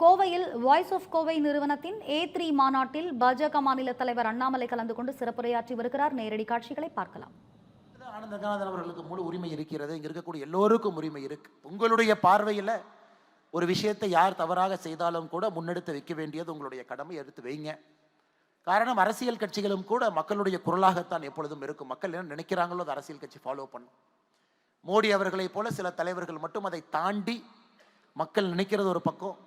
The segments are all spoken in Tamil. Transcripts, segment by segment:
கோவையில் வாய்ஸ் ஆஃப் கோவை நிறுவனத்தின் A3 மாநாட்டில் பாஜக மாநில தலைவர் அண்ணாமலை கலந்து கொண்டு சிறப்புரையாற்றி வருகிறார். நேரடி காட்சிகளை பார்க்கலாம். ஆனந்த கண்ணாதன் அவர்களுக்கு முழு உரிமை இருக்கிறது. இங்க இருக்கக்கூடிய எல்லோருக்கும் உரிமை இருக்கு. உங்களுடைய பார்வையில் ஒரு விஷயத்தை யார் தவறாக செய்தாலும் கூட முன்னெடுத்து வைக்க வேண்டியது உங்களுடைய கடமை. எடுத்து வைங்க. காரணம், அரசியல் கட்சிகளும் கூட மக்களுடைய குரலாகத்தான் எப்பொழுதும் இருக்கும். மக்கள் என்ன நினைக்கிறாங்களோ அதை அரசியல் கட்சி ஃபாலோ பண்ணும். மோடி அவர்களை போல சில தலைவர்கள் மட்டும் அதை தாண்டி மக்கள் நினைக்கிறது ஒரு பக்கம்,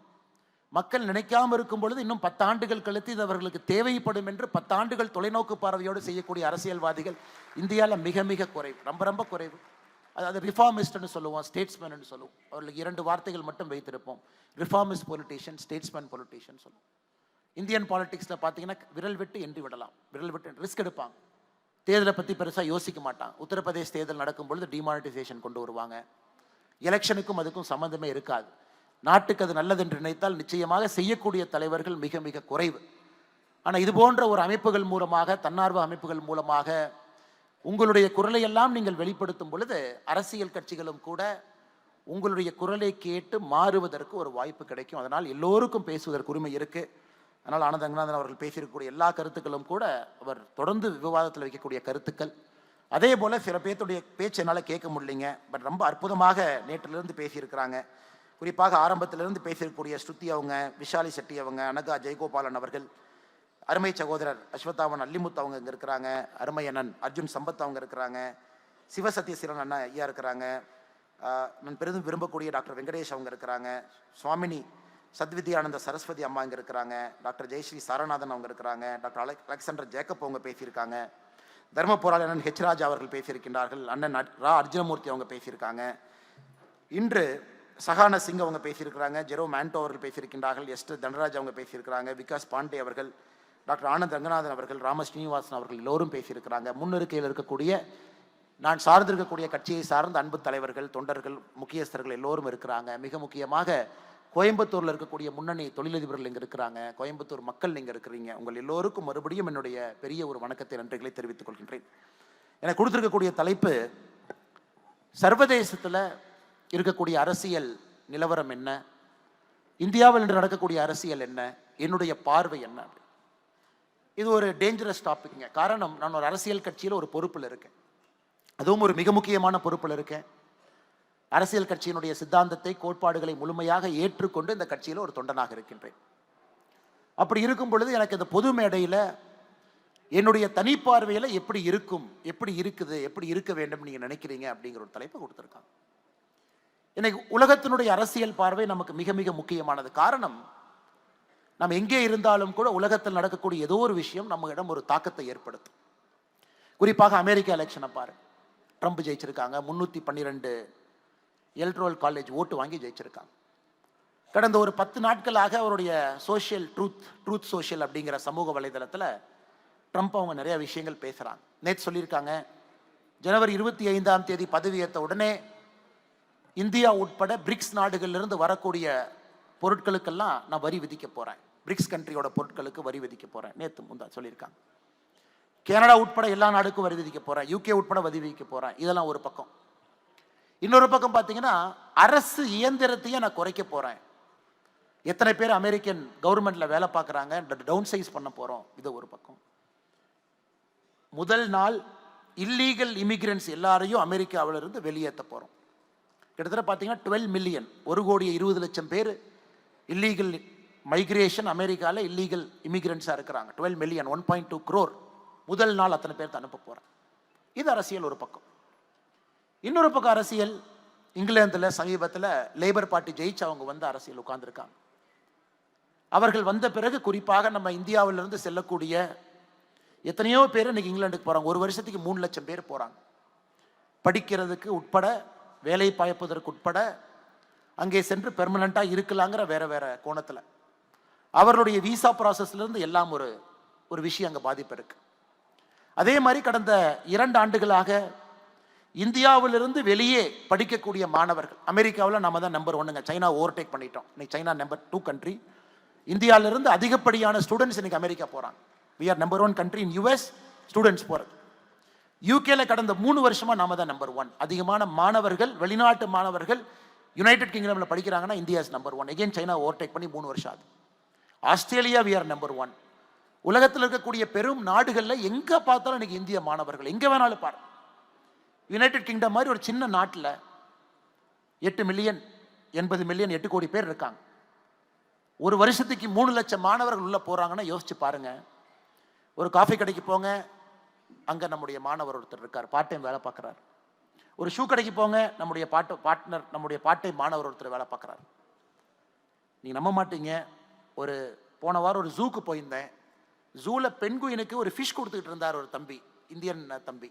மக்கள் நினைக்காம இருக்கும் பொழுது இன்னும் 10 ஆண்டுகள் கழித்து இது அவர்களுக்கு தேவைப்படும் என்று 10 ஆண்டுகள் தொலைநோக்கு பார்வையோடு செய்யக்கூடிய அரசியல்வாதிகள் இந்தியாவில் மிக மிக குறைவு, ரொம்ப ரொம்ப குறைவு. அதாவது ரிஃபார்மிஸ்ட்னு சொல்லுவோம், ஸ்டேட்ஸ்மேன் சொல்லுவோம். அவர்களுக்கு 2 வார்த்தைகள் மட்டும் வைத்திருப்போம். ரிஃபார்மிஸ்ட் பொலிட்டீஷியன், ஸ்டேட்ஸ்மேன் பொலிட்டீஷியன் சொல்லுவோம். இந்தியன் பாலிடிக்ஸில் பார்த்தீங்கன்னா விரல் விட்டு எண்ணி விடலாம், விரல் விட்டு ரிஸ்க் எடுப்பாங்க. தேர்தலை பற்றி பெருசாக யோசிக்க மாட்டாங்க. உத்தரப்பிரதேச தேர்தல் நடக்கும் பொழுது டிமானிட்டைசேஷன் கொண்டு வருவாங்க. எலெக்ஷனுக்கும் அதுக்கும் சம்மந்தமே இருக்காது. நாட்டுக்கு அது நல்லது என்று நினைத்தால் நிச்சயமாக செய்யக்கூடிய தலைவர்கள் மிக மிக குறைவு. ஆனால் இது போன்ற ஒரு அமைப்புகள் மூலமாக, தன்னார்வ அமைப்புகள் மூலமாக உங்களுடைய குரலை எல்லாம் நீங்கள் வெளிப்படுத்தும் பொழுது அரசியல் கட்சிகளும் கூட உங்களுடைய குரலை கேட்டு மாறுவதற்கு ஒரு வாய்ப்பு கிடைக்கும். அதனால் எல்லோருக்கும் பேசுவதற்கு உரிமை இருக்கு. அதனால் ஆனந்த கண்ணாதன் அவர்கள் பேசியிருக்கக்கூடிய எல்லா கருத்துக்களும் கூட அவர் தொடர்ந்து விவாதத்தில் வைக்கக்கூடிய கருத்துக்கள். அதே போல சில பேர்த்துடைய பேச்சு என்னால் கேட்க முடியலைங்க, பட் ரொம்ப அற்புதமாக நேற்றிலிருந்து பேசியிருக்கிறாங்க. குறிப்பாக ஆரம்பத்திலிருந்து பேசியிருக்கக்கூடிய ஸ்ருதி அவங்க, விஷாலி செட்டி அவங்க, அனகா ஜெயகோபாலன் அவர்கள், அருமை சகோதரர் அஸ்வத்தாவன் அல்லிமுத் அவங்க இங்கே இருக்கிறாங்க, அருமை அண்ணன் அர்ஜுன் சம்பத் அவங்க இருக்கிறாங்க, சிவசத்யசீலன் அண்ணா ஐயா இருக்கிறாங்க, நான் பெரிதும் விரும்பக்கூடிய டாக்டர் வெங்கடேஷ் அவங்க இருக்கிறாங்க, சுவாமினி சத்வித்யானந்த சரஸ்வதி அம்மா இங்கே இருக்கிறாங்க, டாக்டர் ஜெயஸ்ரீ சாரநாதன் அவங்க இருக்கிறாங்க, டாக்டர் அலெக்சாண்டர் ஜேக்கப் அவங்க பேசியிருக்காங்க, தர்ம போராளி அண்ணன் ஹெச்ராஜ் அவர்கள் பேசியிருக்கின்றார்கள், அண்ணன் ரா அர்ஜுனமூர்த்தி அவங்க பேசியிருக்காங்க, இன்று சஹானா சிங் அவங்க பேசியிருக்கிறாங்க, ஜெரோ மேண்டோ அவர்கள் பேசியிருக்கின்றார்கள், எஸ்டர் தனராஜ் அவங்க பேசியிருக்கிறாங்க, விகாஸ் பாண்டே அவர்கள், டாக்டர் ஆனந்த் ரங்கநாதன் அவர்கள், ராம ஸ்ரீனிவாசன் அவர்கள் எல்லோரும் பேசியிருக்கிறாங்க. முன்னிருக்கையில் இருக்கக்கூடிய நான் சார்ந்திருக்கக்கூடிய கட்சியை சார்ந்த அன்பு தலைவர்கள், தொண்டர்கள், முக்கியஸ்தர்கள் எல்லோரும் இருக்கிறாங்க. மிக முக்கியமாக கோயம்புத்தூரில் இருக்கக்கூடிய முன்னணி தொழிலதிபர்கள் இங்கே இருக்கிறாங்க. கோயம்புத்தூர் மக்கள் நீங்கள் இருக்கிறீங்க. உங்கள் எல்லோருக்கும் மறுபடியும் என்னுடைய பெரிய ஒரு வணக்கத்தை, நன்றிகளை தெரிவித்துக் கொள்கின்றேன். எனக்கு கொடுத்திருக்கக்கூடிய தலைப்பு, சர்வதேசத்தில் இருக்கக்கூடிய அரசியல் நிலவரம் என்ன, இந்தியாவில் இன்று நடக்கக்கூடிய அரசியல் என்ன, என்னுடைய பார்வை என்ன. இது ஒரு டேஞ்சரஸ் டாபிக்ங்க. காரணம், நான் ஒரு அரசியல் கட்சியில் ஒரு பொறுப்பில் இருக்கேன், அதுவும் ஒரு மிக முக்கியமான பொறுப்பில் இருக்கேன். அரசியல் கட்சியினுடைய சித்தாந்தத்தை, கோட்பாடுகளை முழுமையாக ஏற்றுக்கொண்டு இந்த கட்சியில் ஒரு தொண்டனாக இருக்கின்றேன். அப்படி இருக்கும் பொழுது எனக்கு இந்த பொது மேடையில் என்னுடைய தனிப்பார்வையில் எப்படி இருக்கும், எப்படி இருக்குது, எப்படி இருக்க வேண்டும் நீங்கள் நினைக்கிறீங்க அப்படிங்கிற ஒரு தலைப்பை கொடுத்துருக்காங்க. இன்னைக்கு உலகத்தினுடைய அரசியல் பார்வை நமக்கு மிக மிக முக்கியமானது. காரணம், நம்ம எங்கே இருந்தாலும் கூட உலகத்தில் நடக்கக்கூடிய ஏதோ ஒரு விஷயம் நம்மிடம் ஒரு தாக்கத்தை ஏற்படுத்தும். குறிப்பாக அமெரிக்கா எலெக்ஷனை பாருங்க. ட்ரம்ப் ஜெயிச்சிருக்காங்க, 312 எலக்ட்ரல் காலேஜ் ஓட்டு வாங்கி ஜெயிச்சிருக்காங்க. கடந்த ஒரு 10 நாட்களாக அவருடைய சோஷியல் ட்ரூத் சோஷியல் அப்படிங்கிற சமூக வலைதளத்தில் ட்ரம்ப் அவங்க நிறைய விஷயங்கள் பேசுகிறாங்க. நேற்று சொல்லியிருக்காங்க, ஜனவரி 25ஆம் தேதி பதவியேற்ற உடனே இந்தியா உட்பட பிரிக்ஸ் நாடுகளிலிருந்து வரக்கூடிய பொருட்களுக்கெல்லாம் நான் வரி விதிக்க போகிறேன், பிரிக்ஸ் கண்ட்ரியோட பொருட்களுக்கு வரி விதிக்க போகிறேன் நேற்று முந்தா சொல்லியிருக்காங்க. கனடா உட்பட எல்லா நாடுக்கும் வரி விதிக்க போகிறேன், UK உட்பட வரி விதிக்க போகிறேன். இதெல்லாம் ஒரு பக்கம். இன்னொரு பக்கம் பார்த்தீங்கன்னா, அரசு இயந்திரத்தையே நான் குறைக்க போகிறேன். எத்தனை பேர் அமெரிக்கன் கவர்மெண்ட்டில் வேலை பார்க்குறாங்க, டவுன் சைஸ் பண்ண போகிறோம். இது ஒரு பக்கம். முதல் நாள் இல்லீகல் இமிகிரன்ஸ் எல்லாரையும் அமெரிக்காவிலிருந்து வெளியேற்ற போகிறோம். கிட்டத்தட்ட பார்த்தீங்கன்னா 12 மில்லியன், 1,20,00,000 பேர் இல்லீகல் மைக்ரேஷன் அமெரிக்காவில் இல்லீகல் இமிகிரன்ஸாக இருக்கிறாங்க. 12 மில்லியன், 1.2 crore முதல் நாள் அத்தனை பேர் அனுப்ப போகிறேன். இது அரசியல் ஒரு பக்கம். இன்னொரு பக்கம் அரசியல், இங்கிலாந்தில் சமீபத்தில் லேபர் பார்ட்டி ஜெயிச்சு அவங்க வந்து அரசியல் உட்கார்ந்துருக்காங்க. அவர்கள் வந்த பிறகு குறிப்பாக நம்ம இந்தியாவிலிருந்து செல்லக்கூடிய எத்தனையோ பேர் இன்னைக்கு இங்கிலாந்துக்கு போகிறாங்க. ஒரு வருஷத்துக்கு 3 லட்சம் பேர் போகிறாங்க, படிக்கிறதுக்கு உட்பட, வேலை பாய்ப்பதற்கு உட்பட, அங்கே சென்று பெர்மனண்ட்டாக இருக்கலாங்கிற வேற வேற கோணத்தில். அவர்களுடைய விசா ப்ராசஸ்லேருந்து எல்லாம் ஒரு விஷயம் அங்கே பாதிப்பு இருக்கு. அதே மாதிரி கடந்த 2 ஆண்டுகளாக இந்தியாவிலிருந்து வெளியே படிக்கக்கூடிய மாணவர்கள், அமெரிக்காவில் நம்ம தான் நம்பர் 1ங்க, சைனா ஓவர்டேக் பண்ணிட்டோம். இன்னைக்கு சைனா நம்பர் 2 கண்ட்ரி. இந்தியாவிலிருந்து அதிகப்படியான ஸ்டூடெண்ட்ஸ் இன்னைக்கு அமெரிக்கா போகிறாங்க. We are number 1 country in US students போகிறது. யூகேல கடந்த 3 வருஷமா நாம தான் நம்பர் 1. அதிகமான மாணவர்கள், வெளிநாட்டு மாணவர்கள் யுனைடெட் கிங்டமில் படிக்கிறாங்கன்னா India is number 1. Again China overtake பண்ணி 3 வருஷம் ஆகுது. Australia we are number 1. உலகத்தில் இருக்கக்கூடிய பெரும் நாடுகளில் எங்கே பார்த்தாலும் இன்னைக்கு இந்திய மாணவர்கள் எங்கே வேணாலும் பாரு. யுனைடெட் கிங்டம் மாதிரி ஒரு சின்ன நாட்டில் 8 மில்லியன் 80 மில்லியன் 8 கோடி பேர் இருக்காங்க. ஒரு வருஷத்துக்கு 3 லட்சம் மாணவர்கள் உள்ள போறாங்கன்னா யோசிச்சு பாருங்க. ஒரு காஃபி கடைக்கு போங்க, அங்க நம்முடைய மாணவர் ஒருத்தர் இருக்கார், பார்ட் டைம் வேலை பார்க்குறாரு. ஒரு ஷூ கடைக்கு போங்க, நம்முடைய பார்ட் டைம் மாணவர் ஒருத்தர் வேலை பார்க்குறாரு. நீங்க நம்ப மாட்டீங்க, ஒரு போன வாரம் ஒரு ஜூக்கு போயிருந்தேன். ஜூல பெண்குயினுக்கு ஒரு ஃபிஷ் கொடுத்துக்கிட்டு இருந்தார் ஒரு தம்பி, இந்தியன் தம்பி.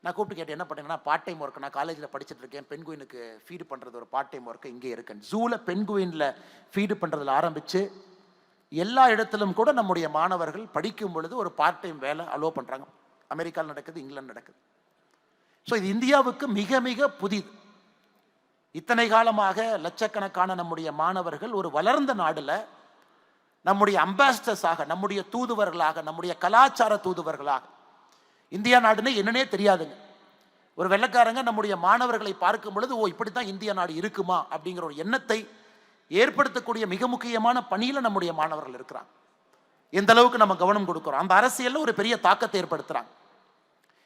நான் கூப்பிட்டு கேட்டேன், என்ன பண்ணீங்கன்னா, பார்ட் டைம் ஒர்க், நான் காலேஜில் படிச்சுட்டு இருக்கேன், பெண்குயினுக்கு ஃபீடு பண்ணுறது ஒரு பார்ட் டைம் ஒர்க்கு இங்கே இருக்கேன். ஜூவில் பெண்குயினில் ஃபீடு பண்ணுறதுல ஆரம்பித்து எல்லா இடத்திலும் கூட நம்முடைய மாணவர்கள் படிக்கும் பொழுது ஒரு பார்ட் டைம் வேலை அலோவ் பண்ணுறாங்க. அமெரிக்காவில் நடக்குது, இங்கிலாந்து நடக்குது. ஸோ இது இந்தியாவுக்கு மிக மிக புதிது. இத்தனை காலமாக லட்சக்கணக்கான நம்முடைய மாணவர்கள் ஒரு வளர்ந்த நாடில் நம்முடைய அம்பாசிடர்ஸாக, நம்முடைய தூதுவர்களாக, நம்முடைய கலாச்சார தூதுவர்களாக, இந்தியா நாடுன்னு என்னன்னே தெரியாதுங்க. ஒரு வெள்ளைக்காரங்க நம்முடைய மாணவர்களை பார்க்கும் பொழுது, ஓ இப்படித்தான் இந்திய நாடு இருக்குமா அப்படிங்கிற ஒரு எண்ணத்தை ஏற்படுத்தக்கூடிய மிக முக்கியமான பணியில நம்முடைய மாணவர்கள் இருக்கிறாங்க. எந்த அளவுக்கு நம்ம கவனம் கொடுக்கிறோம், அந்த அரசியல்ல ஒரு பெரிய தாக்கத்தை ஏற்படுத்துறாங்க.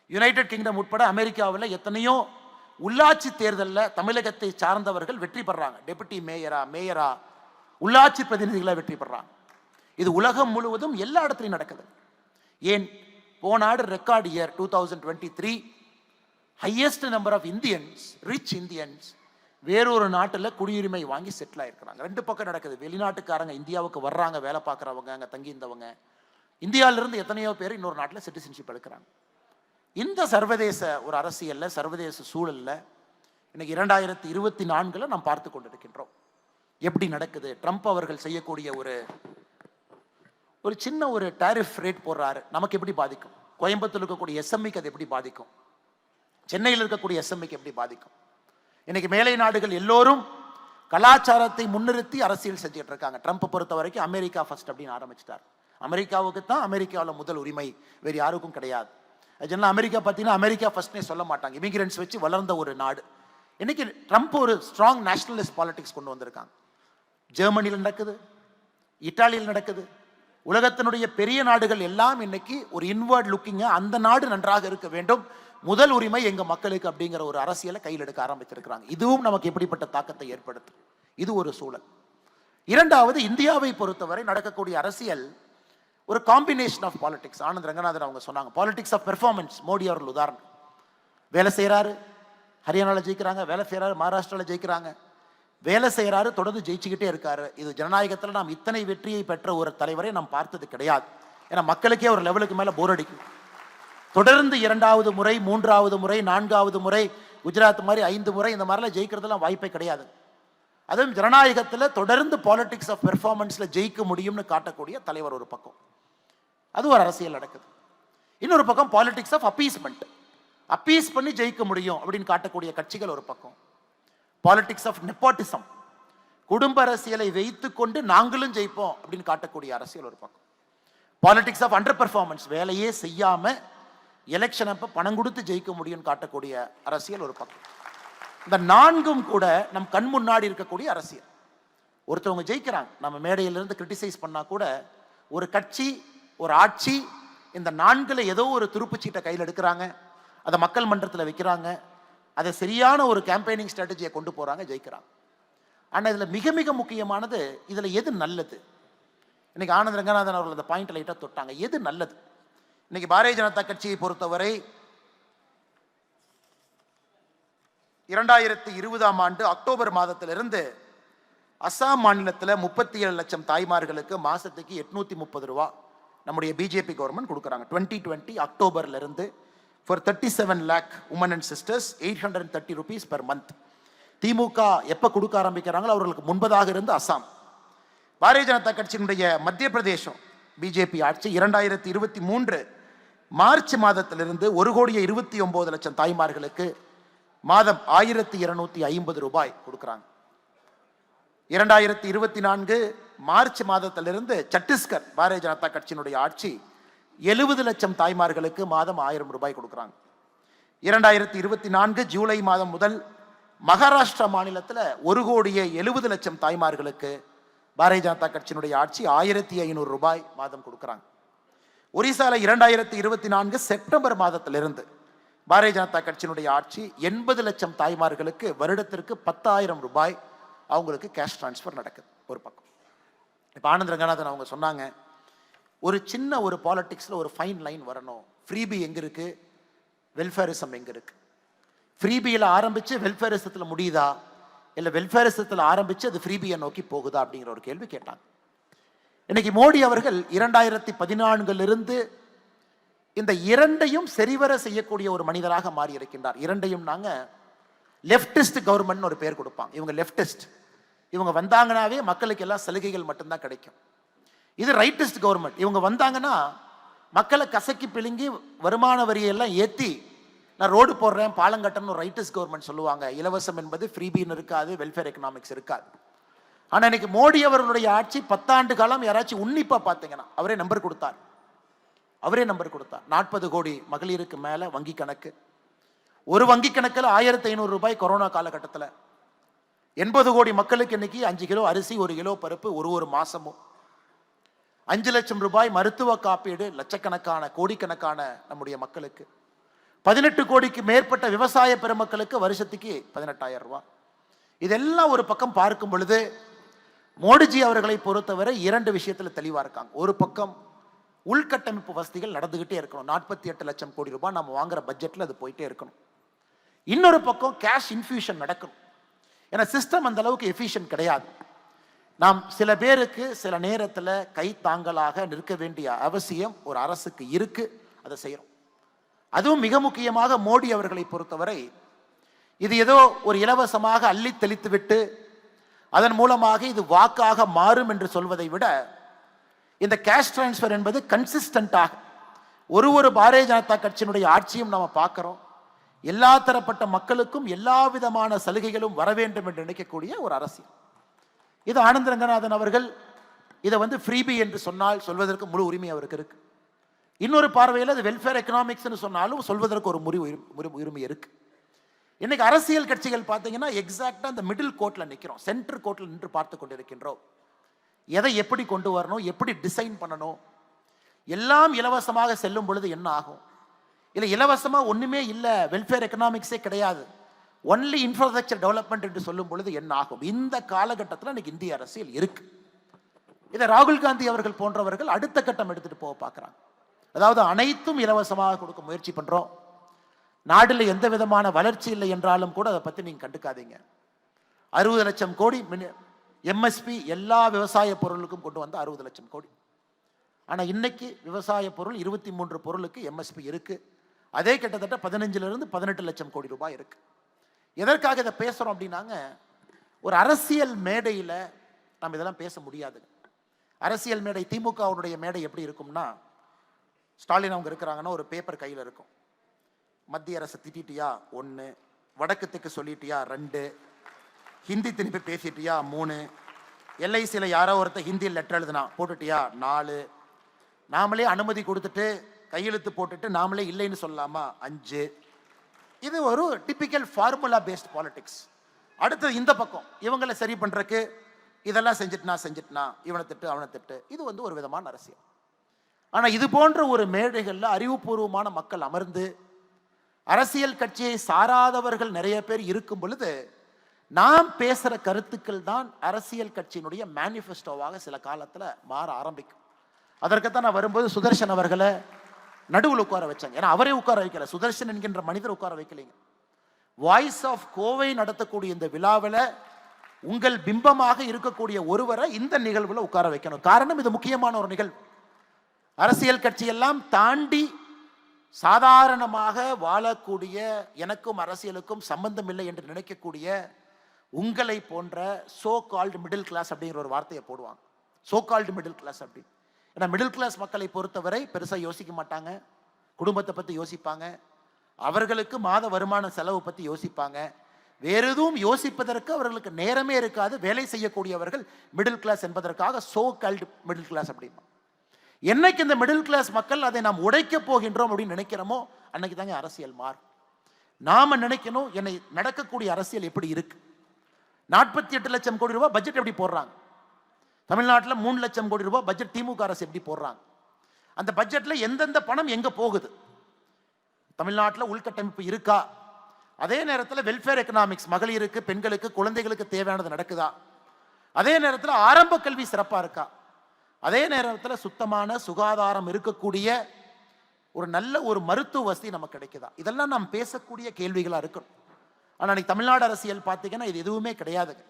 யுனைடெட் கிங்டம் உட்பட அமெரிக்காவில் எத்தனையோ உள்ளாட்சி தேர்தலில் தமிழகத்தை சார்ந்தவர்கள் வெற்றி பெறாங்க. டெபுட்டி மேயரா உள்ளாட்சி பிரதிநிதிகளை வெற்றி பெறாங்க. இது உலகம் முழுவதும் எல்லா இடத்துலையும் நடக்குது. ஏன், போன ஆண்டு record year 2023, highest number of Indians, rich Indians வேறொரு நாட்டில் குடியுரிமை வாங்கி செட்டில் ஆயிருக்கிறாங்க. 2 பக்கம் நடக்குது. வெளிநாட்டுக்காரங்க இந்தியாவுக்கு வர்றாங்க, வேலை பார்க்குறவங்க, அங்கே தங்கி இருந்தவங்க. இந்தியாவிலிருந்து எத்தனையோ பேர் இன்னொரு நாட்டில் சிட்டிசன்ஷிப் எடுக்கிறாங்க. இந்த சர்வதேச ஒரு அரசியல்ல, சர்வதேச சூழல்ல இன்னைக்கு 2024 நாம் பார்த்து கொண்டிருக்கின்றோம். எப்படி நடக்குது? ட்ரம்ப் அவர்கள் செய்யக்கூடிய ஒரு சின்ன ஒரு டாரிஃப் ரேட் போடுறாரு, நமக்கு எப்படி பாதிக்கும்? கோயம்புத்தூர் இருக்கக்கூடிய எஸ்எம்இக்கு அது எப்படி பாதிக்கும்? சென்னையில் இருக்கக்கூடிய எஸ்எம்இக்கு எப்படி பாதிக்கும்? இன்னைக்கு மேலை நாடுகள் எல்லோரும் கலாச்சாரத்தை முன்னிறுத்தி அரசியல் செஞ்சுட்டு இருக்காங்க. ட்ரம்ப் பொறுத்த வரைக்கும் அமெரிக்கா ஃபர்ஸ்ட் அப்படின்னு ஆரம்பிச்சிட்டார். அமெரிக்காவுக்கு தான் அமெரிக்காவில் முதல் உரிமை, வேறு யாருக்கும் கிடையாது. அதனால அமெரிக்கா பார்த்தீங்கன்னா அமெரிக்கா ஃபர்ஸ்ட்னே சொல்ல மாட்டாங்க. இமிகிரன்ஸ் வச்சு வளர்ந்த ஒரு நாடு. இன்னைக்கு ட்ரம்ப் ஒரு ஸ்ட்ராங் நேஷனலிஸ்ட் பாலிடிக்ஸ் கொண்டு வந்திருக்காங்க. ஜெர்மனியில் நடக்குது, இத்தாலியில் நடக்குது. உலகத்தினுடைய பெரிய நாடுகள் எல்லாம் இன்னைக்கு ஒரு இன்வர்ட் லுக்கிங்க, அந்த நாடு நன்றாக இருக்க வேண்டும், முதல் உரிமை எங்க மக்களுக்கு அப்படிங்கிற ஒரு அரசியலை கையில் எடுக்க ஆரம்பித்திருக்கிறாங்க. இதுவும் நமக்கு எப்படிப்பட்ட தாக்கத்தை ஏற்படுத்தும்? இது ஒரு சூழல். இரண்டாவது, இந்தியாவை பொறுத்தவரை நடக்கக்கூடிய அரசியல் ஒரு combination of politics. Anand Ranganathan அவங்க சொன்னாங்க, பாலிடிக்ஸ் ஆஃப் பெர்ஃபார்மன்ஸ். மோடி அவர்கள் உதாரணம். வேலை செய்யறாரு, ஹரியானாவில் ஜெயிக்கிறாங்க, வேலை செய்யறாரு, மகாராஷ்டிராவில் ஜெயிக்கிறாங்க, வேலை செய்யறாரு, தொடர்ந்து ஜெயிச்சுக்கிட்டே இருக்காரு. இது ஜனநாயகத்தில் நாம் இத்தனை வெற்றியை பெற்ற ஒரு தலைவரை நாம் பார்த்தது கிடையாது. ஏன்னா மக்களுக்கே ஒரு லெவலுக்கு மேல போர் அடிக்கும். தொடர்ந்து 2வது முறை, 3வது முறை, 4வது முறை, குஜராத் மாதிரி 5 முறை இந்த மாதிரிலாம் ஜெயிக்கிறதுலாம் வாய்ப்பே கிடையாது. அதுவும் ஜனநாயகத்தில் தொடர்ந்து பாலிடிக்ஸ் ஆஃப் பெர்ஃபார்மன்ஸ்ல ஜெயிக்க முடியும்னு காட்டக்கூடிய தலைவர் ஒரு பக்கம், அது ஒரு அரசியல் நடக்குது. இன்னொரு பக்கம் பாலிடிக்ஸ் ஆஃப் அப்பீஸ்மெண்ட், அப்பீஸ் பண்ணி ஜெயிக்க முடியும் அப்படின்னு காட்டக்கூடிய கட்சிகள் ஒரு பக்கம். பாலிடிக்ஸ் ஆஃப் நெப்போட்டிசம், குடும்ப அரசியலை வைத்துக்கொண்டு நாங்களும் ஜெயிப்போம் அப்படின்னு காட்டக்கூடிய அரசியல் ஒரு பக்கம். பாலிடிக்ஸ் ஆஃப் அண்டர் பெர்ஃபார்மன்ஸ், வேலையே செய்யாம எலெக்ஷன் அப்ப பணம் கொடுத்து ஜெயிக்க முடியும் காட்டக்கூடிய அரசியல் ஒரு பக்கம். இந்த 4ம் கூட நம் கண் முன்னாடி இருக்கக்கூடிய அரசியல். ஒருத்தவங்க ஜெயிக்கிறாங்க, நம்ம மேடையிலிருந்து கிரிட்டிசைஸ் பண்ணா கூட ஒரு கட்சி, ஒரு ஆட்சி, இந்த 4ல் ஏதோ ஒரு துருப்புச்சீட்டை கையில் எடுக்கிறாங்க, அதை மக்கள் மன்றத்தில் வைக்கிறாங்க, அதை சரியான ஒரு கேம்பெயினிங் ஸ்ட்ராட்டஜியை கொண்டு போறாங்க, ஜெயிக்கிறாங்க. ஆனால் இதில் மிக மிக முக்கியமானது, இதில் எது நல்லது? இன்னைக்கு ஆனந்த் ரங்கநாதன் அவர்கள் அந்த பாயிண்ட் லைட்டாக தொட்டாங்க. எது நல்லது? இன்னைக்கு பாரதிய ஜனதா கட்சியை பொறுத்தவரை 2020ஆம் ஆண்டு அக்டோபர் மாதத்திலிருந்து அசாம் மாநிலத்தில் 37 லட்சம் தாய்மார்களுக்கு மாசத்துக்கு 830 ரூபா நம்முடைய பிஜேபி கவர்மெண்ட் கொடுக்குறாங்க. 2020 அக்டோபர்ல இருந்து for 37 lakh women and sisters 830 rupees per month. திமுக எப்ப கொடுக்க ஆரம்பிக்கிறாங்களோ அவர்களுக்கு முன்பதாக இருந்து அசாம். பாரதிய ஜனதா கட்சியினுடைய மத்திய பிரதேசம் பிஜேபி ஆட்சி 2023 மார்ச் மாதத்திலிருந்து 1,29 லட்சம் தாய்மார்களுக்கு மாதம் 1,250 ரூபாய் கொடுக்குறாங்க. 2024 மார்ச் மாதத்திலிருந்து சத்தீஸ்கர் பாரதிய ஜனதா கட்சியினுடைய ஆட்சி 70 லட்சம் தாய்மார்களுக்கு மாதம் 1000 ரூபாய் கொடுக்குறாங்க. 2024 ஜூலை மாதம் முதல் மகாராஷ்டிரா மாநிலத்தில் 1,70,00,000 தாய்மார்களுக்கு பாரதிய ஜனதா கட்சியினுடைய ஆட்சி 1,500 ரூபாய் மாதம் கொடுக்குறாங்க. ஒரிசால 2024 செப்டம்பர் மாதத்திலிருந்து பாரதிய ஜனதா கட்சியினுடைய ஆட்சி 80 லட்சம் தாய்மார்களுக்கு வருடத்திற்கு 10,000 ரூபாய் அவங்களுக்கு கேஷ் டிரான்ஸ்ஃபர் நடக்குது. ஒரு பக்கம் இப்போ ஆனந்த் ரங்கநாதன் அவங்க சொன்னாங்க, ஒரு சின்ன ஒரு பாலிடிக்ஸில் ஒரு ஃபைன் லைன் வரணும். ஃப்ரீபி எங்கே இருக்கு, வெல்ஃபேரிசம் எங்கே இருக்கு? ஃப்ரீபியில் ஆரம்பித்து வெல்ஃபேரிசத்தில் முடியுதா, இல்லை வெல்ஃபேரிசத்தில் ஆரம்பித்து அது ஃப்ரீபியை நோக்கி போகுதா அப்படிங்கிற ஒரு கேள்வி கேட்டாங்க. இன்னைக்கு மோடி அவர்கள் 2014 இந்த இரண்டையும் சரிவர செய்யக்கூடிய ஒரு மனிதராக மாறி இருக்கின்றார். இரண்டையும் நாங்கள் லெப்டிஸ்ட் கவர்மெண்ட் ஒரு பேர் கொடுப்பாங்க. இவங்க லெப்டிஸ்ட், இவங்க வந்தாங்கன்னாவே மக்களுக்கு எல்லாம் சலுகைகள் மட்டும்தான் கிடைக்கும். இது ரைட்டிஸ்ட் கவர்மெண்ட், இவங்க வந்தாங்கன்னா மக்களை கசக்கி பிழுங்கி வருமான வரியெல்லாம் ஏற்றி நான் ரோடு போடுறேன் பாலங்கட்டன்னு ஒரு ரைட்டிஸ்ட் கவர்மெண்ட் சொல்லுவாங்க. இலவசம் என்பது ஃப்ரீபின்னு இருக்காது, வெல்ஃபேர் எக்கனாமிக்ஸ் இருக்காது. ஆனால் இன்னைக்கு மோடி அவர்களுடைய ஆட்சி 10 ஆண்டு காலம் யாராச்சும் உன்னிப்பாக பார்த்தீங்கன்னா அவரே நம்பர் கொடுத்தார். 40 கோடி மகளிருக்கு மேலே வங்கி கணக்கு. ஒரு வங்கி கணக்கில் 1,500 ரூபாய் கொரோனா காலகட்டத்தில். 80 கோடி மக்களுக்கு இன்னைக்கு 5 கிலோ அரிசி 1 கிலோ பருப்பு ஒரு மாசமும். 5 லட்சம் ரூபாய் மருத்துவ காப்பீடு லட்சக்கணக்கான கோடிக்கணக்கான நம்முடைய மக்களுக்கு. 18 கோடிக்கு மேற்பட்ட விவசாய பெருமக்களுக்கு வருஷத்துக்கு 18,000 ரூபாய். இதெல்லாம் ஒரு பக்கம் பார்க்கும் பொழுது மோடிஜி அவர்களை பொறுத்தவரை 2 விஷயத்தில் தெளிவாக இருக்காங்க. ஒரு பக்கம் உள்கட்டமைப்பு வசதிகள் நடந்துகிட்டே இருக்கணும். 48 லட்சம் கோடி ரூபாய் நம்ம வாங்குற பட்ஜெட்டில் அது போயிட்டே இருக்கணும். இன்னொரு பக்கம் கேஷ் இன்ஃபியூஷன் நடக்கணும். ஏன்னா சிஸ்டம் அந்த அளவுக்கு எஃபிஷியன்ட் கிடையாது. நாம் சில பேருக்கு சில நேரத்தில் கை தாங்கலாக நிற்க வேண்டிய அவசியம் ஒரு அரசுக்கு இருக்கு, அதை செய்யறோம். அதுவும் மிக முக்கியமாக மோடி அவர்களை பொறுத்தவரை இது ஏதோ ஒரு இலவசமாக அள்ளி தெளித்து விட்டு அதன் மூலமாக இது வாக்காக மாறும் என்று சொல்வதை விட இந்த கேஷ் டிரான்ஸ்ஃபர் என்பது கன்சிஸ்டன்டாக ஒரு பாரதிய ஜனதா கட்சியினுடைய ஆட்சியும் நாம் பார்க்கிறோம். எல்லா தரப்பட்ட மக்களுக்கும் எல்லா விதமான சலுகைகளும் வர வேண்டும் என்று நினைக்கக்கூடிய ஒரு அரசியல். இது ஆனந்த் ரங்கநாதன் அவர்கள் இதை ஃப்ரீபி என்று சொன்னால் சொல்வதற்கு முழு உரிமை அவருக்கு இருக்கு. இன்னொரு பார்வையில் அது வெல்ஃபேர் எக்கனாமிக்ஸ் சொன்னாலும் சொல்வதற்கு ஒரு உரிமை இருக்கு. இன்னைக்கு அரசியல் கட்சிகள் பார்த்தீங்கன்னா எக்ஸாக்டா இந்த மிடில் கோர்ட்ல நிற்கிறோம், சென்டர் கோர்ட்ல நின்று பார்த்து கொண்டிருக்கின்றோம். எதை எப்படி கொண்டு வரணும், எப்படி டிசைன் பண்ணணும். எல்லாம் இலவசமாக செல்லும் பொழுது என்ன ஆகும்? இல்லை இலவசமா ஒண்ணுமே இல்லை, வெல்ஃபேர் எக்கனாமிக்ஸே கிடையாது, ஒன்லி இன்ஃப்ராஸ்ட்ரக்சர் டெவலப்மெண்ட் என்று சொல்லும் பொழுது என்ன ஆகும்? இந்த காலகட்டத்தில் இன்னைக்கு இந்திய அரசியல் இருக்கு. இதை ராகுல் காந்தி அவர்கள் போன்றவர்கள் அடுத்த கட்டம் எடுத்துட்டு போக பார்க்குறாங்க. அதாவது அனைத்தும் இலவசமாக கொடுக்க முயற்சி பண்றோம். நாட்டில் எந்த விதமான வளர்ச்சி இல்லை என்றாலும் கூட அதை பற்றி நீங்க கண்டுக்காதீங்க. 60 லட்சம் கோடி எம்எஸ்பி எல்லா விவசாய பொருளுக்கும் கொண்டு வந்த 60 லட்சம் கோடி. ஆனால் இன்னைக்கு விவசாய பொருள் 23 பொருளுக்கு எம்எஸ்பி இருக்கு. அதே கிட்டத்தட்ட 15 லட்சம் கோடி ரூபாய் இருக்கு. எதற்காக இதை பேசுறோம் அப்படின்னாங்க, ஒரு அரசியல் மேடையில் நம்ம இதெல்லாம் பேச முடியாது. அரசியல் மேடை திமுகவுடைய மேடை எப்படி இருக்கும்னா, ஸ்டாலின் அவங்க இருக்கிறாங்கன்னா ஒரு பேப்பர் கையில் இருக்கும். மத்திய அரசு திட்டியா 1, வடக்கு தெற்கு சொல்லிட்டியா 2, ஹிந்தி திருப்பி பேசிட்டியா 3, எல்ஐசியில் யாரோ ஒருத்தர் ஹிந்தியில் லெட்டர் எழுதுனா போட்டுட்டியா 4, நாமளே அனுமதி கொடுத்துட்டு கையெழுத்து போட்டுட்டு நாமளே இல்லைன்னு சொல்லலாமா 5. இது ஒரு டிபிக்கல் ஃபார்முலா பேஸ்ட் பாலிடிக்ஸ். அடுத்தது இந்த பக்கம் இவங்களை சரி பண்றதுக்கு இதெல்லாம் செஞ்சிட்டுனா இவனை திட்டு அவனை திட்டு. இது ஒரு விதமான அரசியல். ஆனால் இது போன்ற ஒரு மேடைகளில் அறிவுபூர்வமான மக்கள் அமர்ந்து அரசியல் கட்சியை சாராதவர்கள் நிறைய பேர் இருக்கும் பொழுது நாம் பேசுற கருத்துக்கள் தான் அரசியல் கட்சியினுடைய மேனிஃபெஸ்டோவாக சில காலத்தில் மாற ஆரம்பிக்கும். அதற்குத்தான் நான் வரும்போது சுதர்ஷன் அவர்களை நடுவில் உட்கார வச்சாங்க. ஏன்னா அவரே உட்கார வைக்கல, சுதர்ஷன் என்கின்ற மனிதர் உட்கார வைக்கலைங்க. வாய்ஸ் ஆஃப் கோவை நடத்தக்கூடிய இந்த விழாவில் உங்கள் பிம்பமாக இருக்கக்கூடிய ஒருவரை இந்த நிகழ்வுல உட்கார வைக்கணும். காரணம், இது முக்கியமான ஒரு நிகழ்வு. அரசியல் கட்சியெல்லாம் தாண்டி சாதாரணமாக வாழக்கூடிய, எனக்கும் அரசியலுக்கும் சம்பந்தம் இல்லை என்று நினைக்கக்கூடிய உங்களை போன்ற சோ கால்டு மிடில் கிளாஸ் அப்படிங்கிற ஒரு வார்த்தையை போடுவாங்க. சோ கால்டு மிடில் கிளாஸ் அப்படி. ஏன்னா மிடில் கிளாஸ் மக்களை பொறுத்தவரை பெருசாக யோசிக்க மாட்டாங்க, குடும்பத்தை பற்றி யோசிப்பாங்க, அவர்களுக்கு மாத வருமான செலவு பற்றி யோசிப்பாங்க. வேற எதுவும் யோசிப்பதற்கு அவர்களுக்கு நேரமே இருக்காது. வேலை செய்யக்கூடியவர்கள் மிடில் கிளாஸ் என்பதற்காக சோ கால்டு மிடில் கிளாஸ் அப்படிமா. என்னைக்கு இந்த மிடில் கிளாஸ் மக்கள் அதை நாம் உடைக்க போகின்றோம் அப்படின்னு நினைக்கிறோமோ அன்னைக்கு தாங்க அரசியல் மாறும். நாம நினைக்கணும், என்னை நடக்கக்கூடிய அரசியல் எப்படி இருக்கு. 48 லட்சம் கோடி ரூபாய் பட்ஜெட் எப்படி போடுறாங்க. தமிழ்நாட்டில் 3 லட்சம் கோடி ரூபாய் பட்ஜெட் திமுக அரசு எப்படி போடுறாங்க. அந்த பட்ஜெட்ல எந்தெந்த பணம் எங்க போகுது. தமிழ்நாட்டில் உள்கட்டமைப்பு இருக்கா. அதே நேரத்தில் வெல்ஃபேர் எக்கனாமிக்ஸ், மகளிருக்கு, பெண்களுக்கு, குழந்தைகளுக்கு தேவையானது நடக்குதா. அதே நேரத்தில் ஆரம்ப கல்வி சிறப்பாக இருக்கா. அதே நேரத்தில் சுத்தமான சுகாதாரம் இருக்கக்கூடிய ஒரு நல்ல ஒரு மருத்துவ வசதி நமக்கு கிடைக்குதா. இதெல்லாம் நாம் பேசக்கூடிய கேள்விகளாக இருக்கணும். ஆனால் இன்னைக்கு தமிழ்நாடு அரசியல் பார்த்தீங்கன்னா இது எதுவுமே கிடையாதுங்க.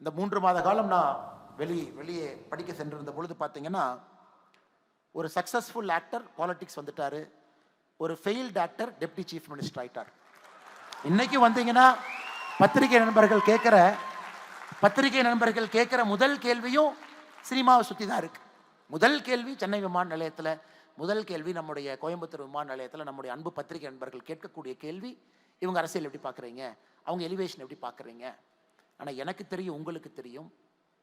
இந்த 3 மாத காலம் நான் வெளியே படிக்க சென்றிருந்த பொழுது பார்த்தீங்கன்னா, ஒரு சக்சஸ்ஃபுல் ஆக்டர் பாலிடிக்ஸ் வந்துட்டாரு, ஒரு failed actor deputy chief minister ஆயிட்டார். இன்னைக்கு வந்தீங்கன்னா பத்திரிகை நண்பர்கள் கேட்கிற முதல் கேள்வியும் சினிமாவை சுற்றி தான் இருக்கு. முதல் கேள்வி சென்னை விமான நிலையத்தில், முதல் கேள்வி நம்முடைய கோயம்புத்தூர் விமான நிலையத்தில் நம்முடைய அன்பு பத்திரிகை நண்பர்கள் கேட்கக்கூடிய கேள்வி, இவங்க அரசியல் எப்படி பார்க்குறீங்க, அவங்க எலிவேஷன் எப்படி பார்க்குறீங்க. ஆனால் எனக்கு தெரியும், உங்களுக்கு தெரியும்,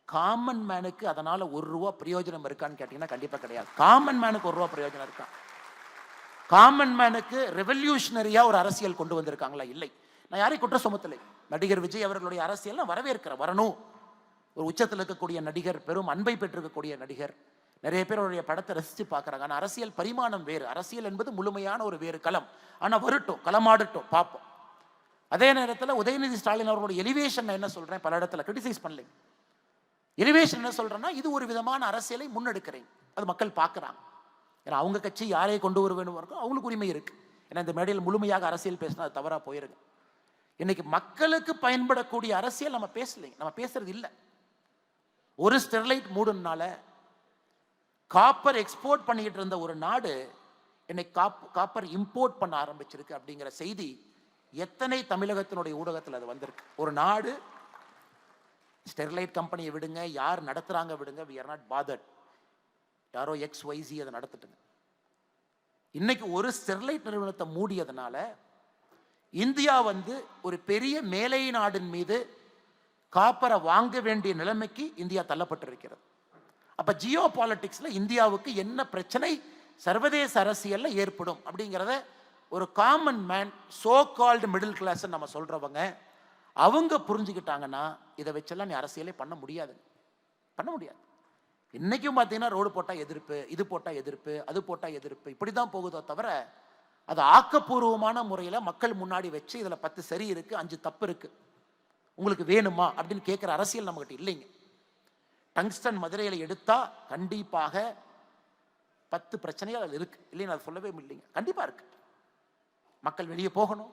காமன் மேனுக்கு அதனால் ₹1 பிரயோஜனம் இருக்கான்னு கேட்டிங்கன்னா கண்டிப்பாக கிடையாது. காமன் மேனுக்கு ₹1 பிரயோஜனம் இருக்கா? காமன் மேனுக்கு ரெவல்யூஷனரியாக ஒரு அரசியல் கொண்டு வந்திருக்காங்களா? இல்லை. நான் யாரையும் குற்றம் சுமத்தலை. நடிகர் விஜய் அவர்களுடைய அரசியல் நான் வரவேற்கிறேன், வரணும். ஒரு உச்சத்தில் இருக்கக்கூடிய நடிகர், பெரும் அன்பை பெற்றிருக்கக்கூடிய நடிகர், நிறைய பேர் அவருடைய படத்தை ரசித்து பார்க்குறாங்க. ஆனால் அரசியல் பரிமாணம் வேறு. அரசியல் என்பது முழுமையான ஒரு வேறு களம். ஆனால் வரட்டும், களமாடட்டும், பார்ப்போம். அதே நேரத்தில் உதயநிதி ஸ்டாலின் அவர்களுடைய எலிவேஷன் என்ன சொல்கிறேன், பல இடத்துல கிரிட்டிசைஸ் பண்ணலை. எலிவேஷன் என்ன சொல்கிறேன்னா, இது ஒரு விதமான அரசியலை முன்னெடுக்கிறேன், அது மக்கள் பார்க்குறாங்க. ஏன்னா அவங்க கட்சி யாரையை கொண்டு வர வேணும் இருக்கோ அவங்களுக்கு உரிமை இருக்கு. ஏன்னா இந்த மேடையில் முழுமையாக அரசியல் பேசினா அது தவறாக போயிருங்க. இன்னைக்கு மக்களுக்கு பயன்படக்கூடிய அரசியல் நம்ம பேசலைங்க, நம்ம பேசுறது இல்லை. ஒரு ஸ்டெர்லைட் மூடுனால காப்பர் எக்ஸ்போர்ட் பண்ணிக்கிட்டு இருந்த ஒரு நாடு இன்னைக்கு காப்பர் இம்போர்ட் பண்ண ஆரம்பிச்சிருக்கு அப்படிங்கிற செய்தி எத்தனை தமிழகத்தினுடைய ஊடகத்தில் அது வந்திருக்கு. ஒரு நாடு ஸ்டெர்லைட் கம்பெனியை விடுங்க, யார் நடத்துறாங்க விடுங்க, we are not bothered. யாரோ XYZ அதை நடத்திட்டுங்க. இன்னைக்கு ஒரு ஸ்டெர்லைட் நிறுவனத்தை மூடியதுனால இந்தியா ஒரு பெரிய மேலை நாடின் மீது காப்பரை வாங்க வேண்டிய நிலைமைக்கு இந்தியா தள்ளப்பட்டிருக்கிறது. அப்ப ஜியோ பாலிட்டிக்ஸ்ல இந்தியாவுக்கு என்ன பிரச்சனை சர்வதேச அரசியல்ல ஏற்படும் அப்படிங்கிறத ஒரு common man, so called middle class நம்ம சொல்றவங்க அவங்க புரிஞ்சுக்கிட்டாங்கன்னா இதை வச்செல்லாம் நீ அரசியலே பண்ண முடியாது. இன்னைக்கும் பார்த்தீங்கன்னா ரோடு போட்டால் எதிர்ப்பு, இது போட்டால் எதிர்ப்பு, அது போட்டால் எதிர்ப்பு, இப்படி தான் போகுதோ தவிர அது ஆக்கப்பூர்வமான முறையில் மக்கள் முன்னாடி வச்சு இதில் 10 சரி இருக்கு, 5 தப்பு இருக்கு, உங்களுக்கு வேணுமா அப்படின்னு கேட்குற அரசியல் நம்மகிட்ட இல்லைங்க. டங்ஸ்டன் மதுரையில் எடுத்தா கண்டிப்பாக 10 பிரச்சனைகள் அது இருக்கு, இல்லைன்னு அது சொல்லவே இல்லைங்க. கண்டிப்பாக இருக்கு. மக்கள் வெளியே போகணும்,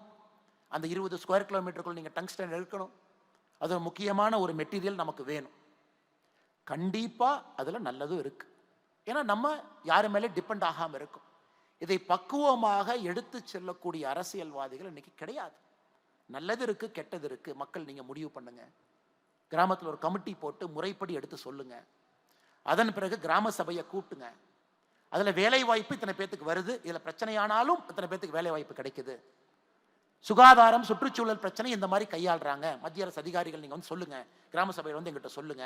அந்த 20 ஸ்கொயர் கிலோமீட்டருக்குள்ள நீங்கள் டங்ஸ்டன் எடுக்கணும், அது ஒரு முக்கியமான ஒரு மெட்டீரியல் நமக்கு வேணும். கண்டிப்பா அதுல நல்லதும் இருக்கு. ஏன்னா நம்ம யாரு மேலே டிபெண்ட் ஆகாம இருக்கும். இதை பக்குவமாக எடுத்து செல்லக்கூடிய அரசியல்வாதிகள் இன்னைக்கு கிடையாது. நல்லது இருக்கு, கெட்டது இருக்கு, மக்கள் நீங்க முடிவு பண்ணுங்க. கிராமத்தில் ஒரு கமிட்டி போட்டு முறைப்படி எடுத்து சொல்லுங்க. அதன் பிறகு கிராம சபையை கூட்டுங்க. அதுல வேலை வாய்ப்பு இத்தனை பேத்துக்கு வருது, இதுல பிரச்சனையானாலும் இத்தனை பேத்துக்கு வேலை வாய்ப்பு கிடைக்குது. சுகாதாரம், சுற்றுச்சூழல் பிரச்சனை இந்த மாதிரி கையாளுறாங்க மத்திய அரசு அதிகாரிகள், நீங்க சொல்லுங்க. கிராம சபையில் எங்கிட்ட சொல்லுங்க,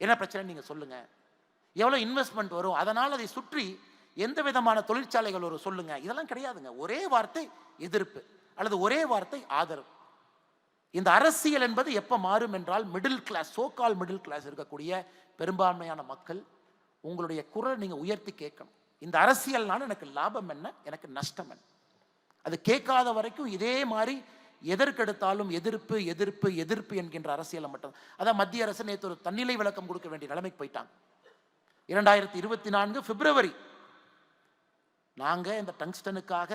என்ன பிரச்சனை நீங்க சொல்லுங்க, எவ்வளவு இன்வெஸ்ட்மெண்ட் வரும், அதனால் அதை சுற்றி எந்த விதமான தொழிற்சாலைகள் வரும் சொல்லுங்க. இதெல்லாம் கிடையாதுங்க. ஒரே வார்த்தை எதிர்ப்பு அல்லது ஒரே வார்த்தை ஆதரவு. இந்த அரசியல் என்பது எப்ப மாறும் என்றால் middle class, so called middle class இருக்கக்கூடிய பெரும்பான்மையான மக்கள் உங்களுடைய குரல் நீங்க உயர்த்தி கேட்கணும். இந்த அரசியல்னால எனக்கு லாபம் என்ன, எனக்கு நஷ்டம் என்ன, அது கேட்காத வரைக்கும் இதே மாதிரி எதற்கெடுத்தாலும் எதிர்ப்பு எதிர்ப்பு எதிர்ப்பு என்கின்ற அரசியலை மட்டும். அதான் மத்திய அரசு நேற்று ஒரு தன்னிலை விளக்கம் கொடுக்க வேண்டிய நிலைமைக்கு போயிட்டாங்க. 2024 பிப்ரவரி நாங்க இந்த டங்ஸ்டனுக்காக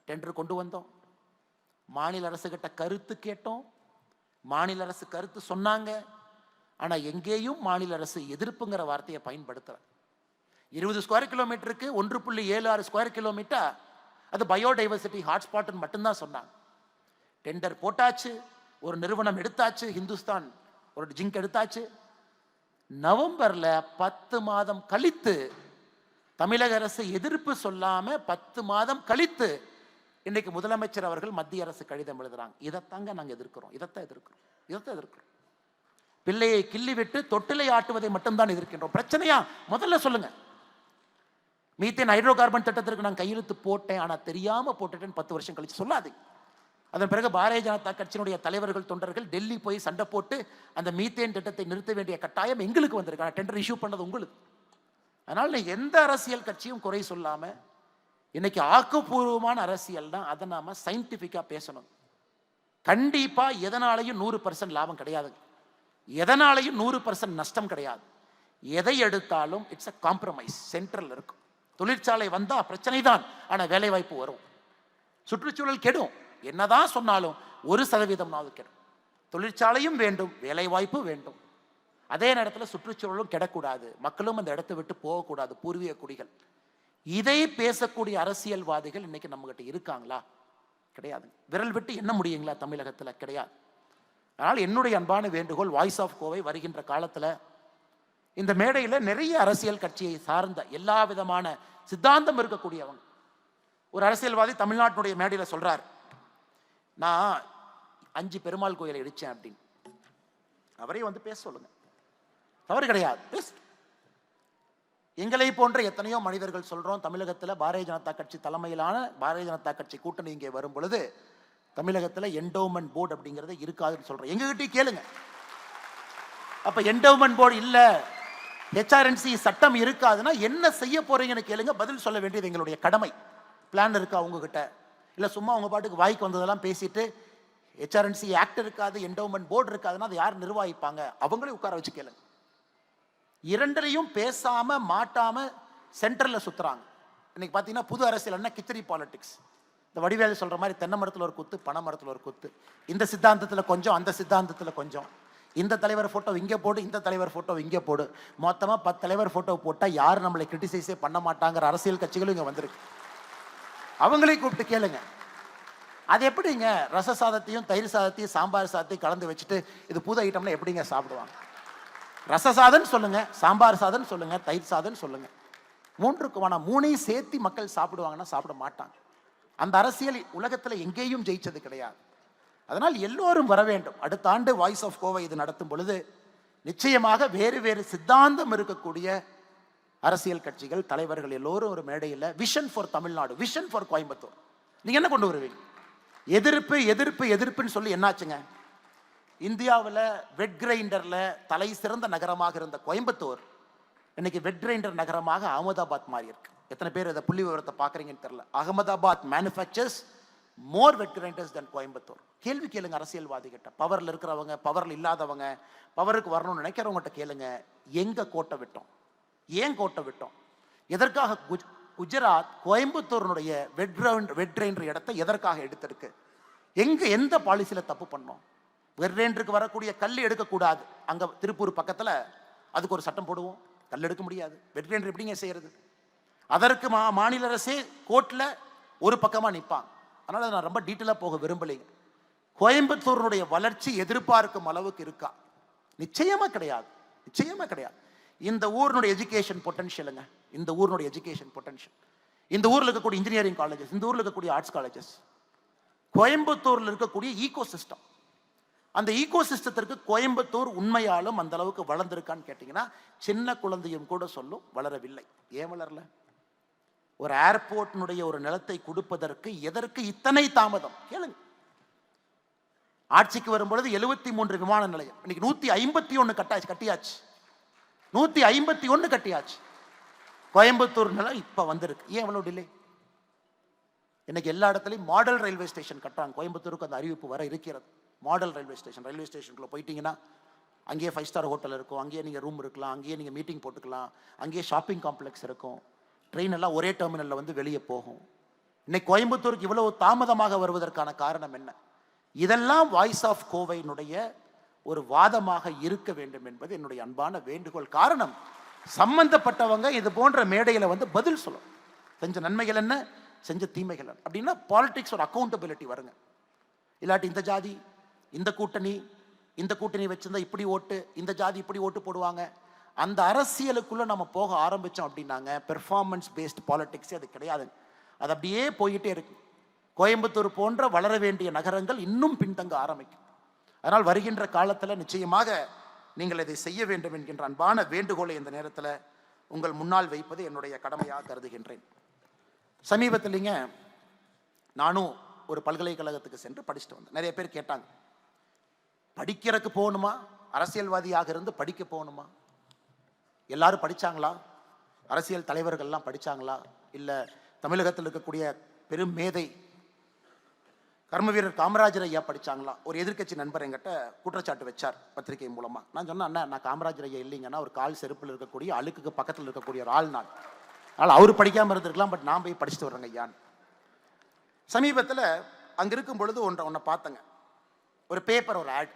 டெண்டர் கொண்டு வந்தோம். மாநில அரசு கிட்ட கருத்து கேட்டோம். மாநில அரசு கருத்து சொன்னாங்க. ஆனா எங்கேயும் மாநில அரசு எதிர்ப்புங்கிற வார்த்தையை பயன்படுத்துற. 20 ஸ்கொயர் கிலோமீட்டருக்கு 1.76 ஸ்கொயர் கிலோமீட்டர் அது பயோடைவர்சிட்டி ஹாட்ஸ்பாட் மட்டும்தான் சொன்னாங்க. டெண்டர் போட்டாச்சு, ஒரு நிறுவனம் எடுத்தாச்சு, ஹிந்துஸ்தான் ஒரு ஜிங்க் எடுத்தாச்சு. நவம்பர்ல 10 மாதம் கழித்து தமிழக அரசு எதிர்ப்பு சொல்லாம 10 மாதம் கழித்து இன்னைக்கு முதலமைச்சர் அவர்கள் மத்திய அரசு கடிதம் எழுதுறாங்க. இதைத்தாங்க நாங்க எதிர்க்கிறோம், இதைத்தான் எதிர்க்கிறோம். பிள்ளையை கிள்ளி விட்டு தொட்டிலை ஆட்டுவதை மட்டும்தான் எதிர்க்கின்றோம். பிரச்சனையா முதல்ல சொல்லுங்க. மீத்தேன் ஹைட்ரோ கார்பன் திட்டத்திற்கு நான் கையெழுத்து போட்டேன், ஆனால் தெரியாமல் போட்டுட்டேன்னு 10 வருஷம் கழிச்சு சொல்லாது. அதன் பிறகு பாரதிய ஜனதா கட்சியினுடைய தலைவர்கள் தொண்டர்கள் டெல்லி போய் சண்டை போட்டு அந்த மீத்தேன் திட்டத்தை நிறுத்த வேண்டிய கட்டாயம் எங்களுக்கு வந்திருக்கு. டெண்டர் இஷ்யூ பண்ணது உங்களுக்கு. அதனால எந்த அரசியல் கட்சியும் குறை சொல்லாம இன்னைக்கு ஆக்கப்பூர்வமான அரசியல் தான், அதை நாம சயின்டிபிக்கா பேசணும். கண்டிப்பா எதனாலையும் 100% லாபம் கிடையாது, எதனாலையும் 100% நஷ்டம் கிடையாது. எதை எடுத்தாலும் இட்ஸ் அ காம்ப்ரமைஸ், சென்ட்ரல் இருக்கும். தொழிற்சாலை வந்தா பிரச்சனை தான், ஆனா வேலை வாய்ப்பு வரும். சுற்றுச்சூழல் கெடும், என்னதான் சொன்னாலும் 1% கெடும். தொழிற்சாலையும் வேண்டும், வேலை வாய்ப்பு வேண்டும். அதே நேரத்தில் சுற்றுச்சூழலும் கெடக்கூடாது, மக்களும் அந்த இடத்தை விட்டு போகக்கூடாது, பூர்வீக குடிகள். இதை பேசக்கூடிய அரசியல்வாதிகள் இன்னைக்கு நம்ம கிட்ட இருக்காங்களா? கிடையாது. விரல் விட்டு என்ன முடியுங்களா தமிழகத்தில்? கிடையாது. அதனால் என்னுடைய அன்பான வேண்டுகோள், வாய்ஸ் ஆஃப் கோவை வருகின்ற காலத்தில் இந்த மேடையில் நிறைய அரசியல் கட்சியை சார்ந்த எல்லா விதமான சித்தாந்தம் இருக்கக்கூடியவங்க. ஒரு அரசியல்வாதி தமிழ்நாட்டினுடைய மேடையில் சொல்றார், நான் 5 பெருமாள் கோயிலை இடிச்சேன் அப்படின்னு. அவரே வந்து பேச சொல்லுங்க, தவறு கிடையாது. எங்களை போன்ற எத்தனையோ மனிதர்கள் சொல்றோம், தமிழகத்தில் பாரதிய ஜனதா கட்சி தலைமையிலான பாரதிய ஜனதா கட்சி கூட்டணி இங்கே வரும் பொழுது தமிழகத்தில் என்டோமெண்ட் போர்டு அப்படிங்கிறது இருக்காதுன்னு சொல்றோம். எங்ககிட்ட கேளுங்க. அப்ப என்டோமெண்ட் போர்டு இல்ல, ஹெச்ஆர்என்சி சட்டம் இருக்காதுன்னா என்ன செய்ய போறீங்கன்னு கேளுங்க, பதில் சொல்ல வேண்டியது எங்களுடைய கடமை. பிளான் இருக்கா உங்ககிட்ட? இல்ல சும்மா உங்க பாட்டுக்கு வாய்க்கு வந்ததெல்லாம் பேசிட்டு ஹெச்ஆர்என்சி ஆக்ட் இருக்காது, என்டோமெண்ட் போர்டு இருக்காதுன்னா அதை யார் நிர்வகிப்பாங்க? அவங்களே உட்கார வச்சு கேளுங்க. இரண்டிலையும் பேசாம மாட்டாம சென்ட்ரல்ல சுத்துறாங்க. இன்னைக்கு பாத்தீங்கன்னா புது அரசியல் என்ன, கிச்சடி பாலிடிக்ஸ். இந்த வடிவேலு சொல்ற மாதிரி தென்னை மரத்தில் ஒரு குத்து, பனை மரத்தில் ஒரு குத்து. இந்த சித்தாந்தத்தில் கொஞ்சம், அந்த சித்தாந்தத்தில் கொஞ்சம். இந்த தலைவர் போட்டோ இங்கே போடு, இந்த தலைவர் போட்டோ இங்கே போடு. மொத்தமாக 10 தலைவர் போட்டோ போட்டால் யாரும் நம்மளை கிரிட்டிசைஸே பண்ண மாட்டாங்கிற அரசியல் கட்சிகளும் இங்கே வந்திருக்கு. அவங்களே கூப்பிட்டு கேளுங்க. அது எப்படிங்க ரச சாதத்தையும் தயிர் சாதத்தையும் சாம்பார் சாதத்தையும் கலந்து வச்சுட்டு இது புது ஐட்டம்ல எப்படிங்க சாப்பிடுவாங்க? ரச சாதம் சொல்லுங்க, சாம்பார் சாதம் சொல்லுங்க, தயிர் சாதம் சொல்லுங்க. 3க்கு வேணா 3ஐயும் சேர்த்து மக்கள் சாப்பிடுவாங்கன்னா சாப்பிட மாட்டாங்க. அந்த அரசியல் உலகத்தில் எங்கேயும் ஜெயிச்சது கிடையாது. அதனால் எல்லோரும் வர வேண்டும். அடுத்த ஆண்டு வாய்ஸ் ஆஃப் கோவை இது நடத்தும் பொழுது நிச்சயமாக வேறு வேறு சித்தாந்தம் இருக்கக்கூடிய அரசியல் கட்சிகள் தலைவர்கள் எல்லோரும் ஒரு மேடையில் vision for Tamil Nadu, vision for Coimbatore, நீங்க என்ன கொண்டு வருவீங்க? எதிர்ப்பு எதிர்ப்பு எதிர்ப்புன்னு சொல்லி என்னாச்சுங்க? இந்தியாவில் வெட் கிரைண்டர்ல தலை சிறந்த நகரமாக இருந்த கோயம்புத்தூர் இன்னைக்கு வெட் கிரைண்டர் நகரமாக அகமதாபாத் மாறி இருக்கு. எத்தனை பேர் இதை புள்ளி விவரத்தை பார்க்குறீங்கன்னு தெரியல. அகமதாபாத் மேனுஃபேக்சர்ஸ் மோர் வெட் கிரைண்டர்ஸ் தென் கோயம்புத்தூர். கேள்வி கேளுங்க அரசியல்வாதி கிட்ட, பவரில் இருக்கிறவங்க, பவரில் இல்லாதவங்க, பவருக்கு வரணும்னு நினைக்கிறவங்ககிட்ட கேளுங்க, எங்க கோட்டை விட்டோம், ஏன் கோட்டை விட்டோம், எதற்காக குஜராத் கோயம்புத்தூருடைய வெட் கிரைண்டர் இடத்தை எதற்காக எடுத்திருக்கு, எந்த பாலிசியில் தப்பு பண்ணோம்? வெட் கிரைண்டருக்கு வரக்கூடிய கல் எடுக்கக்கூடாது, அங்கே திருப்பூர் பக்கத்தில் அதுக்கு ஒரு சட்டம் போடுவோம், கல் எடுக்க முடியாது. வெட் கிரைண்டர் எப்படிங்க செய்யறது? அதற்கு மாநில அரசே கோர்ட்டில் ஒரு பக்கமாக நிற்பாங்க. அதனால் நான் ரொம்ப டீட்டெயிலாக போக விரும்பலைங்க. கோயம்புத்தூருடைய வளர்ச்சி எதிர்பார்க்கும் அளவுக்கு இருக்கா? நிச்சயமாக கிடையாது, நிச்சயமாக கிடையாது. இந்த ஊரினுடைய எஜுகேஷன் பொட்டன்ஷியலுங்க, இந்த ஊரினுடைய எஜுகேஷன் பொட்டன்ஷியல், இந்த ஊரில் இருக்கக்கூடிய இன்ஜினியரிங் காலேஜஸ், இந்த ஊரில் இருக்கக்கூடிய ஆர்ட்ஸ் காலேஜஸ், கோயம்புத்தூரில் இருக்கக்கூடிய ஈகோ சிஸ்டம், அந்த ஈகோ சிஸ்டத்திற்கு கோயம்புத்தூர் உண்மையாலும் அந்த அளவுக்கு வளர்ந்திருக்கான்னு கேட்டீங்கன்னா சின்ன குழந்தையும் கூட சொல்லும் வளரவில்லை. ஏன் வளரல? ஒரு ஏர்போர்ட்டினுடைய ஒரு நிலத்தை கொடுப்பதற்கு எதற்கு இத்தனை தாமதம் கேளுங்க. ஆட்சிக்கு வரும்பொழுது 73 விமான நிலையம், இன்னைக்கு 151 கட்டியாச்சு, 151 கட்டியாச்சு. கோயம்புத்தூர் நிலம் இப்ப வந்திருக்கு. ஏன் எவ்வளவு டிலே? இன்னைக்கு எல்லா இடத்துலையும் மாடல் ரயில்வே ஸ்டேஷன் கட்டுறாங்க. கோயம்புத்தூருக்கு அந்த அறிவிப்பு வர இருக்கிறது. மாடல் ரயில்வே ஸ்டேஷன், ரயில்வே ஸ்டேஷனுக்குள்ள போயிட்டீங்கன்னா அங்கேயே 5 ஸ்டார் ஹோட்டல் இருக்கும், அங்கேயே நீங்க ரூம் இருக்கலாம், அங்கேயே நீங்க மீட்டிங் போட்டுக்கலாம், அங்கேயே ஷாப்பிங் காம்ப்ளெக்ஸ் இருக்கும், ட்ரெயின் எல்லாம் ஒரே டெர்மினல்ல வந்து வெளியே போகும். இன்னைக்கு கோயம்புத்தூருக்கு இவ்வளவு தாமதமாக வருவதற்கான காரணம் என்ன? இதெல்லாம் வாய்ஸ் ஆஃப் கோவையினுடைய ஒரு வாதமாக இருக்க வேண்டும் என்பது என்னுடைய அன்பான வேண்டுகோள். காரணம், சம்பந்தப்பட்டவங்க இது போன்ற மேடையில வந்து பதில் சொல்லும். செஞ்ச நன்மைகள் என்ன, செஞ்ச தீமைகள் என்ன அப்படின்னா பாலிடிக்ஸ் ஒரு அக்கௌண்டபிலிட்டி வருங்க. இல்லாட்டி இந்த ஜாதி இந்த கூட்டணி வச்சிருந்தா இப்படி ஓட்டு, இந்த ஜாதி இப்படி ஓட்டு போடுவாங்க. அந்த அரசியலுக்குள்ள நம்ம போக ஆரம்பிச்சோம் அப்படின்னாங்க பெர்ஃபார்மன்ஸ் பேஸ்ட் பாலிடிக்ஸ் அது கிடையாது. அது அப்படியே போயிட்டே இருக்கு. கோயம்புத்தூர் போன்ற வளர வேண்டிய நகரங்கள் இன்னும் பின்தங்க ஆரம்பிக்கும். அதனால் வருகின்ற காலத்தில் நிச்சயமாக நீங்கள் இதை செய்ய வேண்டும் என்கின்ற அன்பான வேண்டுகோளை இந்த நேரத்தில் உங்கள் முன்னால் வைப்பது என்னுடைய கடமையாக கருதுகின்றேன். சமீபத்திலிங்க நானும் ஒரு பல்கலைக்கழகத்துக்கு சென்று படிச்சுட்டு வந்தேன். நிறைய பேர் கேட்டாங்க, படிக்கிறதுக்கு போகணுமா, அரசியல்வாதியாக இருந்து படிக்க போகணுமா? எல்லாரும் படிச்சாங்களா? அரசியல் தலைவர்கள்லாம் படிச்சாங்களா? இல்ல தமிழகத்தில் இருக்கக்கூடிய பெரும் மேதை கர்ம வீரர் காமராஜர் ஐயா படிச்சாங்களா? ஒரு எதிர்க்கட்சி நண்பர் என்கிட்ட குற்றச்சாட்டு வச்சார் பத்திரிகை மூலமா. நான் சொன்னேன், அண்ணா நான் காமராஜர் ஐயா இல்லைங்கன்னா ஒரு கால் செருப்பில் இருக்கக்கூடிய அழுக்குக்கு பக்கத்தில் இருக்கக்கூடிய ஒரு ஆள் நான். அதனால் அவர் படிக்காம இருந்திருக்கலாம், பட் நான் போய் படிச்சுட்டு வர்றேங்க ஐயான்னு. சமீபத்தில் அங்கே இருக்கும் பொழுது ஒன்றை பார்த்தங்க. ஒரு பேப்பர், ஒரு ஆட்.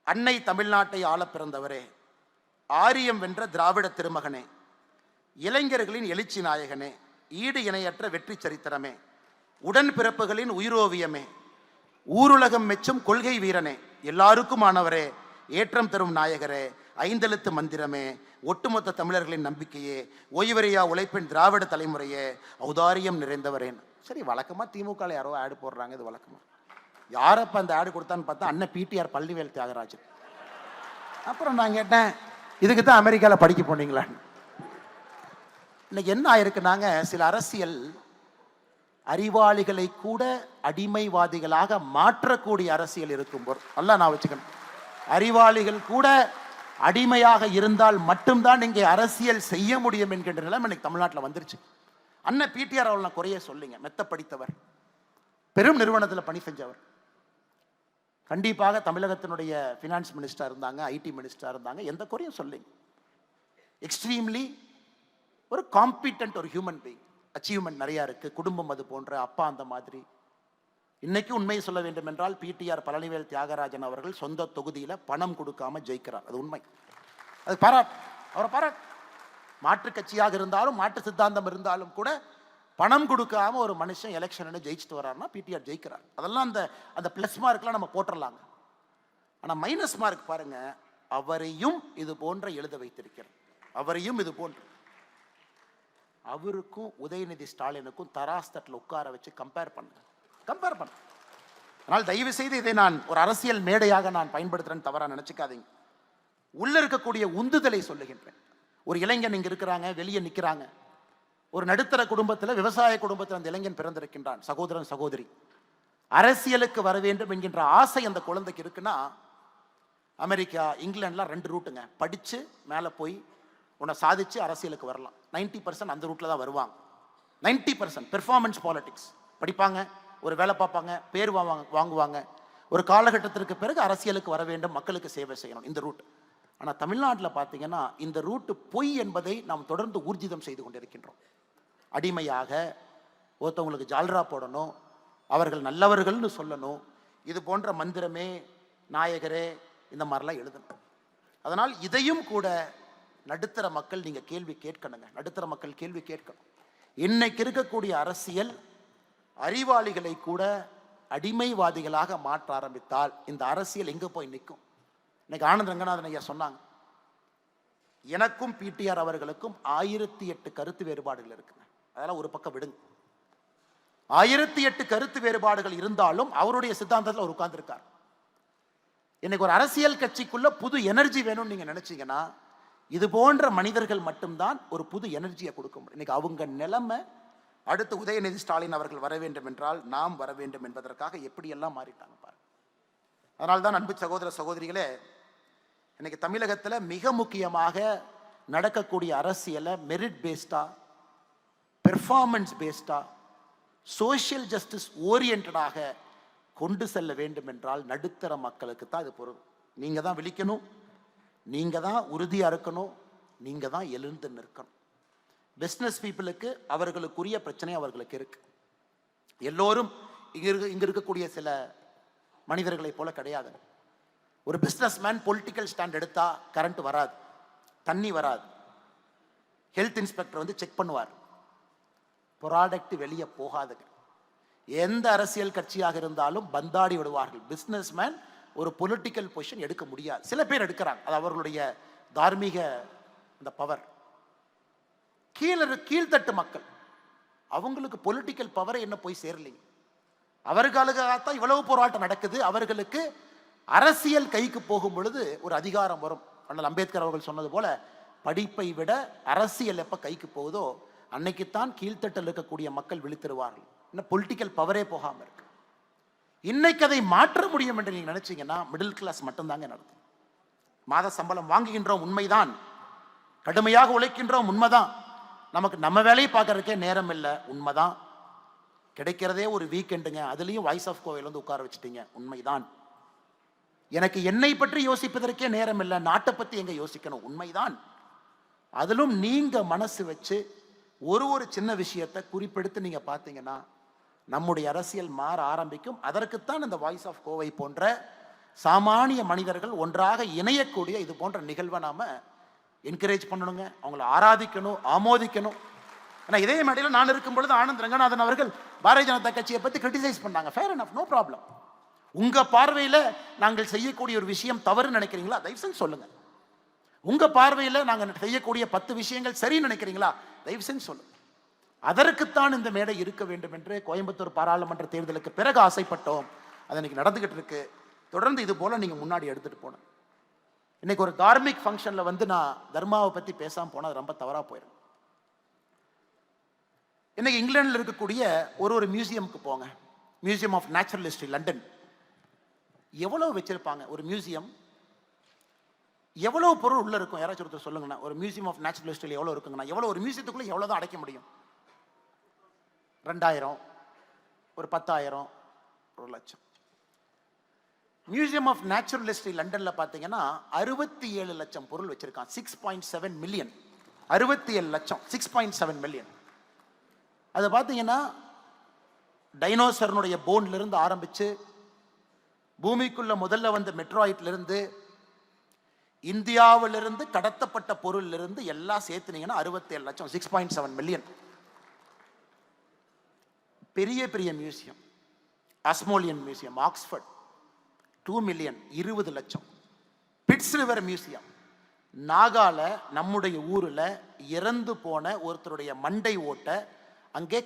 அன்னை தமிழ்நாட்டை ஆள பிறந்தவரே, ஆரியம் வென்ற திராவிட திருமகனே, இளைஞர்களின் எழுச்சி நாயகனே, ஈடு இணையற்ற வெற்றி சரித்திரமே, உடன் பிறப்புகளின் உயிரோவியமே, ஊருலகம் மெச்சும் கொள்கை வீரனே, எல்லாருக்குமானவரே, ஏற்றம் தரும் நாயகரே, ஐந்தெழுத்து மந்திரமே, ஒட்டுமொத்த தமிழர்களின் நம்பிக்கையே, ஓய்வறியா உழைப்பின் திராவிட தலைமுறையே, ஔதாரியம் நிறைந்தவரேன். சரி, வழக்கமா திமுக யாரோ ஆடு போடுறாங்க, இது வழக்கமா. யாரப்ப அந்த ஆடு கொடுத்தான்னு பார்த்தா அண்ணன் பிடிஆர் பழனிவேல் தியாகராஜன். அப்புறம் நான் கேட்டேன், இதுக்கு தான் அமெரிக்காவில் படிக்க போனீங்களான்னு. இன்னைக்கு என்ன ஆயிருக்குனாங்க, சில அரசியல் அறிவாளிகளை கூட அடிமைவாதிகளாக மாற்றக்கூடிய அரசியல் இருக்கும்போது, நல்லா நான் வச்சுக்கணும், அறிவாளிகள் கூட அடிமையாக இருந்தால் மட்டும்தான் இங்கே அரசியல் செய்ய முடியும் என்கின்ற நிலைமை இன்னைக்கு தமிழ்நாட்டில் வந்துருச்சு. அண்ணன் பிடிஆர் அவர்கள் நான் குறைய சொல்லிங்க, மெத்த படித்தவர், பெரும் நிறுவனத்தில் பணி செஞ்சவர், கண்டிப்பாக தமிழகத்தினுடைய ஃபினான்ஸ் மினிஸ்டர் இருந்தாங்க, ஐடி மினிஸ்டர் இருந்தாங்க, எந்த குறையும் சொல்லிங்க. எக்ஸ்ட்ரீம்லி ஒரு காம்பிட்டன்ட் ஒரு ஹியூமன் பீயிங். அச்சீவ்மெண்ட் நிறையா இருக்கு, குடும்பம் அது போன்ற, அப்பா அந்த மாதிரி. இன்னைக்கு உண்மையை சொல்ல வேண்டும் என்றால் பிடிஆர் பழனிவேல் தியாகராஜன் அவர்கள் சொந்த தொகுதியில் பணம் கொடுக்காம ஜெயிக்கிறார். அது உண்மை, அது பாராட், அவரை பாராட். மாற்று கட்சியாக இருந்தாலும் மாற்று சித்தாந்தம் இருந்தாலும் கூட பணம் கொடுக்காம ஒரு மனுஷன் எலெக்ஷன் ஜெயிச்சுட்டு வர்றாருன்னா பிடிஆர் ஜெயிக்கிறார். அதெல்லாம் அந்த அந்த பிளஸ் மார்க்லாம் நம்ம போட்டுடலாங்க. ஆனால் மைனஸ் மார்க் பாருங்க, அவரையும் இது போன்ற எழுத வைத்திருக்கிறார். அவரையும் இது போன்ற, அவருக்கும் உதயநிதி ஸ்டாலினுக்கும் தராஸ் தட்டில் உட்கார வச்சு கம்பேர் பண்ண. அதனால் தயவு செய்து இதை நான் ஒரு அரசியல் மேடையாக நான் பயன்படுத்துறேன்னு தவறா நினைச்சுக்காதீங்க. உள்ள இருக்கக்கூடிய உந்துதலை சொல்லுகின்றேன். ஒரு இளைஞன் இங்க இருக்கிறாங்க, வெளியே நிற்கிறாங்க. ஒரு நடுத்தர குடும்பத்தில், விவசாய குடும்பத்தில் அந்த இளைஞன் பிறந்திருக்கின்றான், சகோதரன் சகோதரி. அரசியலுக்கு வர வேண்டும் என்கின்ற ஆசை அந்த குழந்தைக்கு இருக்குன்னா, அமெரிக்கா இங்கிலாந்துலாம் 2 ரூட்டுங்க. படிச்சு மேலே போய் உன்னை சாதிச்சு அரசியலுக்கு வரலாம். 90% அந்த ரூட்ல தான் வருவாங்க. 90% பெர்ஃபார்மன்ஸ் பாலிடிக்ஸ் படிப்பாங்க, ஒரு வேலை பார்ப்பாங்க, பேர் வாங்குவாங்க. ஒரு காலகட்டத்திற்கு பிறகு அரசியலுக்கு வர வேண்டும், மக்களுக்கு சேவை செய்யணும், இந்த ரூட். ஆனால் தமிழ்நாட்டில் பார்த்தீங்கன்னா இந்த ரூட்டு பொய் என்பதை நாம் தொடர்ந்து ஊர்ஜிதம் செய்து கொண்டிருக்கின்றோம். அடிமையாக ஒருத்தவங்களுக்கு ஜால்ரா போடணும், அவர்கள் நல்லவர்கள்னு சொல்லணும், இது போன்ற மந்திரமே, நாயகரே, இந்த மாதிரிலாம் எழுதணும். அதனால் இதையும் கூட நடுத்தர மக்கள் நீங்க கேள்வி கேட்கணுங்க. நடுத்தர மக்கள் கேள்வி கேட்கணும். இன்னைக்கு இருக்கக்கூடிய அரசியல் அறிவாளிகளை கூட அடிமைவாதிகளாக மாற்ற ஆரம்பித்தால் இந்த அரசியல் எங்க போய் நிற்கும்? இன்னைக்கு ஆனந்த் ரங்கநாதன் ஐயா சொன்னாங்க, எனக்கும் பிடிஆர் அவர்களுக்கும் 1008 கருத்து வேறுபாடுகள் இருக்குங்க. அதெல்லாம் ஒரு பக்கம் விடுங்க. 1008 கருத்து வேறுபாடுகள் இருந்தாலும் அவருடைய சித்தாந்தத்தில் அவர் உட்கார்ந்துருக்கார். இன்னைக்கு ஒரு அரசியல் கட்சிக்குள்ள புது எனர்ஜி வேணும்னு நீங்க நினைச்சீங்கன்னா இது போன்ற மனிதர்கள் மட்டும்தான் ஒரு புது எனர்ஜியை கொடுக்க முடியும். இன்னைக்கு அவங்க நிலைமை, அடுத்து உதயநிதி ஸ்டாலின் அவர்கள் வர வேண்டும் என்றால் நாம் வர வேண்டும் என்பதற்காக எப்படியெல்லாம் மாறிட்டாங்க பாருங்க. அதனால்தான் அன்பு சகோதர சகோதரிகளே, இன்னைக்கு தமிழகத்தில் மிக முக்கியமாக நடக்கக்கூடிய அரசியலை மெரிட் பேஸ்டா, பெர்ஃபார்மன்ஸ் பேஸ்டா, சோஷியல் ஜஸ்டிஸ் ஓரியன்டாக கொண்டு செல்ல வேண்டும் என்றால் நடுத்தர மக்களுக்கு தான் இது பொருள். நீங்க தான் விழிக்கணும், நீங்க தான் உறுதியா இருக்கணும், நீங்க தான் எழுந்து நிற்கணும். பிஸ்னஸ் பீப்புளுக்கு அவர்களுக்குரிய பிரச்சனை அவர்களுக்கு இருக்கு. எல்லோரும் இங்க இருக்கக்கூடிய சில மனிதர்களை போல கிடையாது. ஒரு பிஸ்னஸ் மேன் பொலிட்டிக்கல் ஸ்டாண்ட் எடுத்தா கரண்ட் வராது, தண்ணி வராது, ஹெல்த் இன்ஸ்பெக்டர் வந்து செக் பண்ணுவார், ப்ராடக்ட் வெளியே போகாதுங்க. எந்த அரசியல் கட்சியாக இருந்தாலும் பந்தாடி விடுவார்கள். பிஸ்னஸ் மேன் ஒரு பொலிட்டிக்கல் பொசிஷன் எடுக்க முடியாது. சில பேர் எடுக்கிறாங்க, அது அவர்களுடைய தார்மீக அந்த பவர். கீழ்த்தட்டு மக்கள், அவங்களுக்கு பொலிட்டிக்கல் பவர் என்ன போய் சேரலைங்க. அவர்களுக்காகத்தான் இவ்வளவு போராட்டம் நடக்குது. அவர்களுக்கு அரசியல் கைக்கு போகும் பொழுது ஒரு அதிகாரம் வரும். அண்ணல் அம்பேத்கர் அவர்கள் சொன்னது போல படிப்பை விட அரசியல் எப்ப கைக்கு போகுதோ அன்னைக்குத்தான் கீழ்த்தட்டில் இருக்கக்கூடிய மக்கள் விழித்திருவார்கள். இன்னும் பொலிட்டிக்கல் பவரே போகாம இருக்கு. இன்னைக்கு அதை மாற்ற முடியும் என்று நீங்க நினைச்சீங்கன்னா மிடில் கிளாஸ் மட்டும்தாங்க நடத்தும். மாத சம்பளம் வாங்குகின்றோம் உண்மைதான், கடுமையாக உழைக்கின்றோம் உண்மைதான், நமக்கு நம்ம வேலையை பார்க்கறதுக்கே நேரம் இல்லை உண்மைதான், கிடைக்கிறதே ஒரு வீக்கெண்டுங்க, அதுலேயும் வாய்ஸ் ஆஃப் கோவையில் வந்து உட்கார வச்சுட்டீங்க உண்மைதான், எனக்கு என்னை பற்றி யோசிப்பதற்கே நேரம் இல்லை, நாட்டை பற்றி எங்க யோசிக்கணும் உண்மைதான். அதிலும் நீங்க மனசு வச்சு ஒரு சின்ன விஷயத்தை குறிப்பெடுத்து நீங்க பார்த்தீங்கன்னா நம்முடைய அரசியல் மாற ஆரம்பிக்கும். அதற்குத்தான் இந்த வாய்ஸ் ஆஃப் கோவை போன்ற சாமானிய மனிதர்கள் ஒன்றாக இணையக்கூடிய இது போன்ற நிகழ்வை நாம என்கரேஜ் பண்ணணுங்க, அவங்கள ஆராதிக்கணும், ஆமோதிக்கணும். ஆனால் இதே மேடையில் நான் இருக்கும் பொழுது ஆனந்த் ரங்கநாதன் அவர்கள் பாரதிய ஜனதா கட்சியை பற்றி கிரிட்டிசைஸ் பண்ணாங்க. Fair enough, no problem. உங்க பார்வையில் நாங்கள் செய்யக்கூடிய ஒரு விஷயம் தவறு நினைக்கிறீங்களா, தயவு செஞ்சு சொல்லுங்க. உங்க பார்வையில் நாங்கள் செய்யக்கூடிய 10 விஷயங்கள் சரி நினைக்கிறீங்களா, தயவு செஞ்சு சொல்லுங்க. அதற்குத்தான் இந்த மேடை இருக்க வேண்டும் என்று கோயம்புத்தூர் பாராளுமன்ற தேர்தலுக்கு பிறகு ஆசைப்பட்டோம். அது இன்னைக்கு நடந்துகிட்டு இருக்கு. தொடர்ந்து இது போல நீங்க முன்னாடி எடுத்துட்டு போனோம். இன்னைக்கு ஒரு கார்மிக் ஃபங்க்ஷன்ல வந்து நான் தர்மாவை பத்தி பேசாம போனா ரொம்ப தவறா போயிடும். இன்னைக்கு இங்கிலாந்துல இருக்கக்கூடிய ஒரு மியூசியமுக்கு போங்க, museum of natural history London. எவ்வளவு வச்சிருப்பாங்க ஒரு மியூசியம், எவ்வளவு பொருள் உள்ள இருக்கும், யாராச்சும் ஒருத்தர் சொல்லுங்கண்ணா. ஒரு மியூசியம் ஆஃப் நேச்சுரல் ஹிஸ்டரி எவ்வளவு இருக்குங்கண்ணா, எவ்வளவு ஒரு மியூசியத்துக்குள்ள எவ்வளவுதான் அடைக்க முடியும்? 2000, ஒரு 10,000, 1,00,000. மியூசியம் ஆஃப் நேச்சுரல் ஹிஸ்டரி லண்டன்ல பாத்தீங்கன்னா 67 லட்சம் பொருள் வச்சிருக்கான். 6.7 மில்லியன், 67 லட்சம், 6.7 மில்லியன். அதை பார்த்தீங்கன்னா டைனோசர்னுடைய போன்ல இருந்து ஆரம்பிச்சு பூமிக்குள்ள முதல்ல வந்த மெட்ராய்ட்ல இருந்து இந்தியாவிலிருந்து கடத்தப்பட்ட பொருள் இருந்து எல்லாம் சேர்த்துனீங்கன்னா 67 லட்சம், 6.7 மில்லியன். பெரிய பெரிய மியூசியம், ஆஸ்மோலியன் மியூசியம் ஆக்ஸ்போர்ட் 2 மில்லியன், 20 லட்சம். பிட்ஸ் ரிவர் மியூசியம் நாகால நம்முடைய ஊர்ல இறந்து போன ஒருத்தருடைய மண்டை ஓட்டை அங்கே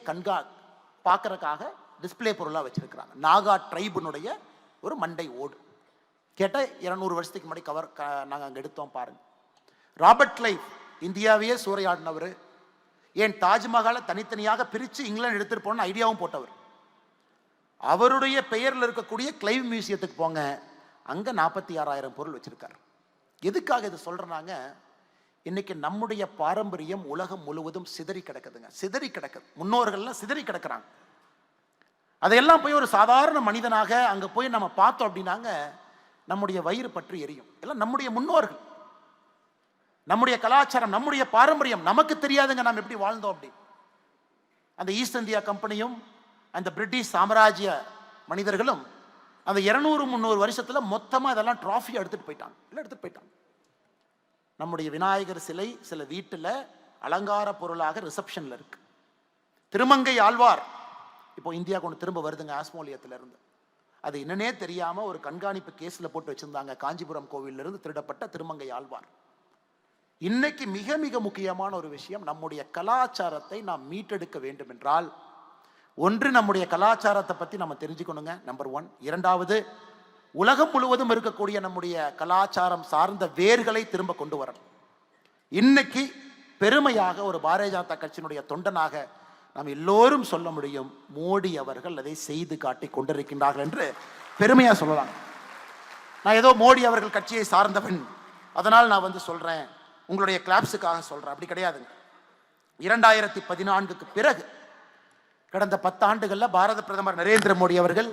பார்க்கறதுக்காக டிஸ்பிளே பொருளாக வச்சிருக்கிறாங்க. நாகா ட்ரைபுனுடைய ஒரு மண்டை ஓடு கேட்டால் 200 வருஷத்துக்கு முன்னாடி நாங்கள் அங்கே எடுத்தோம் பாருங்க. ராபர்ட் கிளைவ் இந்தியாவையே சூறையாடினவர், ஏன் தாஜ்மஹாலை தனித்தனியாக பிரித்து இங்கிலாந்து எடுத்துட்டு போன ஐடியாவும் போட்டவர். அவருடைய பெயரில் இருக்கக்கூடிய கிளைவ் மியூசியத்துக்கு போங்க, அங்கே 46,000 பொருள் வச்சிருக்காரு. எதுக்காக இது சொல்றாங்க? இன்னைக்கு நம்முடைய பாரம்பரியம் உலகம் முழுவதும் சிதறி கிடக்குதுங்க, சிதறி கிடக்குது. முன்னோர்கள்லாம் சிதறி கிடக்குறாங்க. அதையெல்லாம் போய் ஒரு சாதாரண மனிதனாக அங்க போய் நம்ம பார்த்தோம் அப்படின்னாங்க நம்முடைய வயிறு பற்றி எரியும். எல்லாம் நம்முடைய முன்னோர்கள், நம்முடைய கலாச்சாரம், நம்முடைய பாரம்பரியம். நமக்கு தெரியாதுங்க நாம் எப்படி வாழ்ந்தோம் அப்படி. அந்த ஈஸ்ட் இந்தியா கம்பெனியும் அந்த பிரிட்டிஷ் சாம்ராஜ்ய மனிதர்களும் அந்த 200-300 வருஷத்துல மொத்தமா இதெல்லாம் டிராஃபி எடுத்துட்டு போயிட்டாங்க. நம்முடைய விநாயகர் சிலை சில வீட்டுல அலங்கார பொருளாக ரிசப்ஷன்ல இருக்கு. திருமங்கை ஆழ்வார் இப்போ இந்தியா கொண்டு திரும்ப வருதுங்க ஆஸ்மோலியத்துல இருந்து. அது என்னன்னே தெரியாம ஒரு கண்காணிப்பு கேஸ்ல போட்டு வச்சிருந்தாங்க. காஞ்சிபுரம் கோவில்ல இருந்து திருடப்பட்ட திருமங்கை ஆழ்வார். இன்னைக்கு மிக மிக முக்கியமான ஒரு விஷயம், நம்முடைய கலாச்சாரத்தை நாம் மீட்டெடுக்க வேண்டும் என்றால் ஒன்று நம்முடைய கலாச்சாரத்தை பத்தி நம்ம தெரிஞ்சுக்கணுங்க, நம்பர் 1. இரண்டாவது, உலகம் முழுவதும் இருக்கக்கூடிய நம்முடைய கலாச்சாரம் சார்ந்த வேர்களை திரும்ப கொண்டு வரணும். இன்னைக்கு பெருமையாக ஒரு பாரதிய ஜனதா கட்சியினுடைய தொண்டனாக நாம் எல்லோரும் சொல்ல முடியும், மோடி அவர்கள் அதை செய்து காட்டி கொண்டிருக்கின்றார்கள் என்று பெருமையா சொல்லலாம். நான் ஏதோ மோடி அவர்கள் கட்சியை சார்ந்தவன் அதனால் நான் வந்து சொல்றேன், உங்களுடைய கிளாப்ஸுக்காக சொல்றேன், அப்படி கிடையாதுங்க. 2014க்கு பிறகு கடந்த 10 ஆண்டுகள்ல பாரத பிரதமர் நரேந்திர மோடி அவர்கள்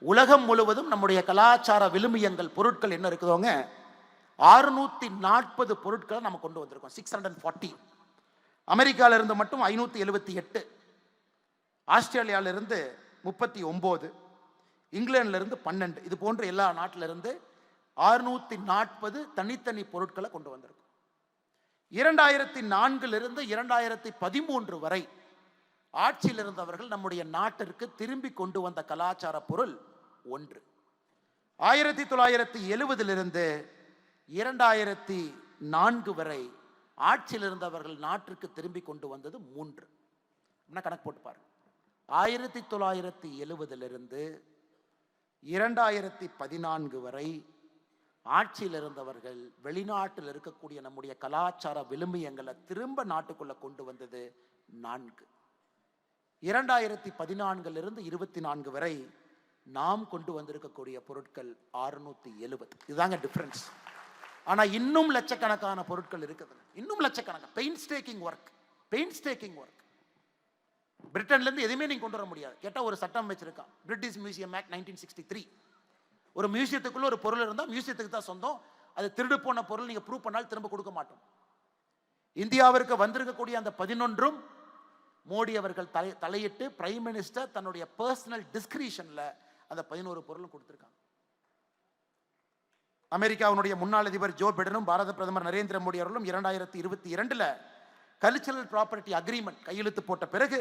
உலகம் முழுவதும் நம்முடைய கலாச்சார விழுமியங்கள் பொருட்கள் என்ன இருக்குதோங்க 640 பொருட்களை நம்ம கொண்டு வந்திருக்கோம். 640. அமெரிக்கால இருந்து மட்டும் 578, ஆஸ்திரேலியால இருந்து 39, இங்கிலாந்துல இருந்து 12, இது போன்ற எல்லா நாட்டில இருந்து 640 தனித்தனி பொருட்களை கொண்டு வந்திருக்கோம். 2004 2013 வரை ஆட்சியில் இருந்தவர்கள் நம்முடைய நாட்டிற்கு திரும்பி கொண்டு வந்த கலாச்சார பொருள் 1. 1970 2004 வரை ஆட்சியில் இருந்தவர்கள் நாட்டிற்கு திரும்பி கொண்டு வந்தது 3. கணக்கு போட்டு பாருங்க. 1970 2014 வரை ஆட்சியில் இருந்தவர்கள் வெளிநாட்டில் இருக்கக்கூடிய நம்முடைய கலாச்சார விழுமியங்களை திரும்ப நாட்டுக்குள்ள கொண்டு வந்தது 4. 2014 24 வரை நாம் கொண்டு வந்திருக்கக்கூடிய பொருட்கள் 670. இதுதாங்க டிஃபரன்ஸ். ஆனா இன்னும் லட்சக்கணக்கான பொருட்கள் இருக்குது, இன்னும் லட்சக்கணக்கான பெயின்ஸ்டேக்கிங் ஒர்க். பிரிட்டன்ல இருந்து எதுவுமே நீங்க கொண்டு வர முடியாது. கேட்டா ஒரு சட்டம் வச்சிருக்கான், பிரிட்டிஷ் மியூசியம் ஆக்ட் 1963. ஒரு மியூசியத்துக்குள்ள ஒரு பொருள் இருந்தால் மியூசியத்துக்கு தான் சொந்தம். அது திருடு போன பொருள் நீங்க ப்ரூவ் பண்ணால் திரும்ப கொடுக்க மாட்டோம். இந்தியாவிற்கு வந்திருக்கக்கூடிய அந்த 11ம் மோடி அவர்கள் தலையிட்டு பிரைம் மினிஸ்டர் தன்னுடைய பர்சனல் டிஸ்கிரிஷன்ல அந்த 11 பொருளும் கொடுத்திருக்காங்க. அமெரிக்காவுடைய முன்னாள் அதிபர் ஜோ பிடனும் பாரத பிரதமர் நரேந்திர மோடி அவர்களும் 2022 கல்ச்சரல் ப்ராப்பர்ட்டி அக்ரிமெண்ட் கையெழுத்து போட்ட பிறகு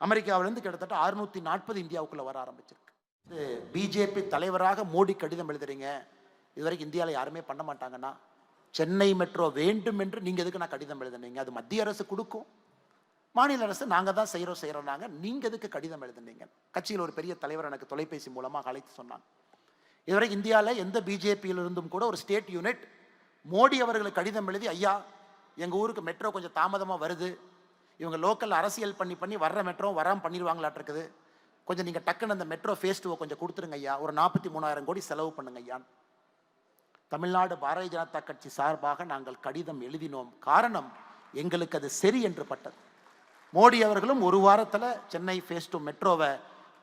அமெரிக்காவிலிருந்து கிட்டத்தட்ட 640 இந்தியாவுக்குள்ள வர ஆரம்பிச்சிருக்கு. பிஜேபி தலைவராக மோடி கடிதம் எழுதுறீங்க, இதுவரைக்கும் இந்தியாவில் யாருமே பண்ண மாட்டாங்கன்னா, சென்னை மெட்ரோ வேண்டும் என்று நீங்க எதுக்கு நான் கடிதம் எழுதுனீங்க? அது மத்திய அரசு கொடுக்கும், மாநில அரசு நாங்க தான் செய்யறோம் நாங்க, நீங்க எதுக்கு கடிதம் எழுதுனீங்க? கட்சியில் ஒரு பெரிய தலைவர் எனக்கு தொலைபேசி மூலமாக அழைத்து சொன்னாங்க, இதுவரைக்கும் இந்தியாவில் எந்த பிஜேபியில் இருந்தும் கூட ஒரு ஸ்டேட் யூனிட் மோடி அவர்களுக்கு கடிதம் எழுதி, ஐயா எங்க ஊருக்கு மெட்ரோ கொஞ்சம் தாமதமா வருது, இவங்க லோக்கல் அரசியல் பண்ணி வர்ற மெட்ரோ வராம பண்ணிடுவாங்களாட்டு இருக்குது, கொஞ்சம் நீங்க டக்குன்னு அந்த மெட்ரோ ஃபேஸ் 2 கொஞ்சம் கொடுத்துருங்க ஐயா, ஒரு 43,000 கோடி செலவு பண்ணுங்க ஐயா. தமிழ்நாடு பாரதிய ஜனதா கட்சி சார்பாக நாங்கள் கடிதம் எழுதினோம். காரணம், எங்களுக்கு அது சரி என்று பட்டது. மோடி அவர்களும் ஒரு வாரத்தில் சென்னை ஃபேஸ் 2 மெட்ரோவை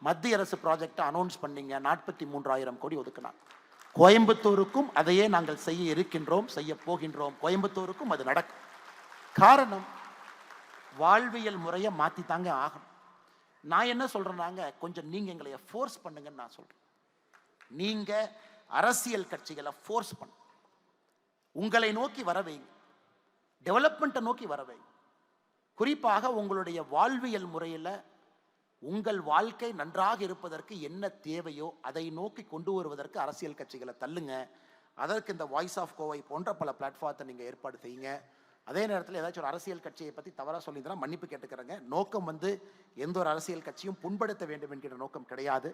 மத்திய அரசு ப்ராஜெக்டை அனௌன்ஸ் பண்ணீங்க, 43,000 கோடி ஒதுக்கினாங்க. கோயம்புத்தூருக்கும் அதையே நாங்கள் செய்ய இருக்கின்றோம், செய்ய போகின்றோம். கோயம்புத்தூருக்கும் அது நடக்கும். காரணம், வாழ்வியல் முறையை மாற்றி தாங்க ஆகணும். நான் என்ன சொல்றேன்னாங்க, கொஞ்சம் நீங்க எங்களை ஃபோர்ஸ் பண்ணுங்கன்னு நான் சொல்றேன். நீங்க அரசியல் கட்சிகளை ஃபோர்ஸ் பண்ண, உங்களை நோக்கி வர வைங்க, டெவலப்மெண்ட்டை நோக்கி வர வைங்க. குறிப்பாக உங்களுடைய வாழ்வியல் முறையில் உங்கள் வாழ்க்கை நன்றாக இருப்பதற்கு என்ன தேவையோ அதை நோக்கி கொண்டு வருவதற்கு அரசியல் கட்சிகளை தள்ளுங்க. அதற்கு இந்த வாய்ஸ் ஆஃப் கோவை போன்ற பல பிளாட்ஃபார்த்தை நீங்கள் ஏற்பாடு செய்யுங்க. அதே நேரத்தில் ஏதாச்சும் ஒரு அரசியல் கட்சியை பற்றி தவறாக சொல்லியிருந்தா மன்னிப்பு கேட்டுக்கிறேங்க. நோக்கம் எந்த ஒரு அரசியல் கட்சியும் புண்படுத்த வேண்டும் என்கிற நோக்கம் கிடையாது.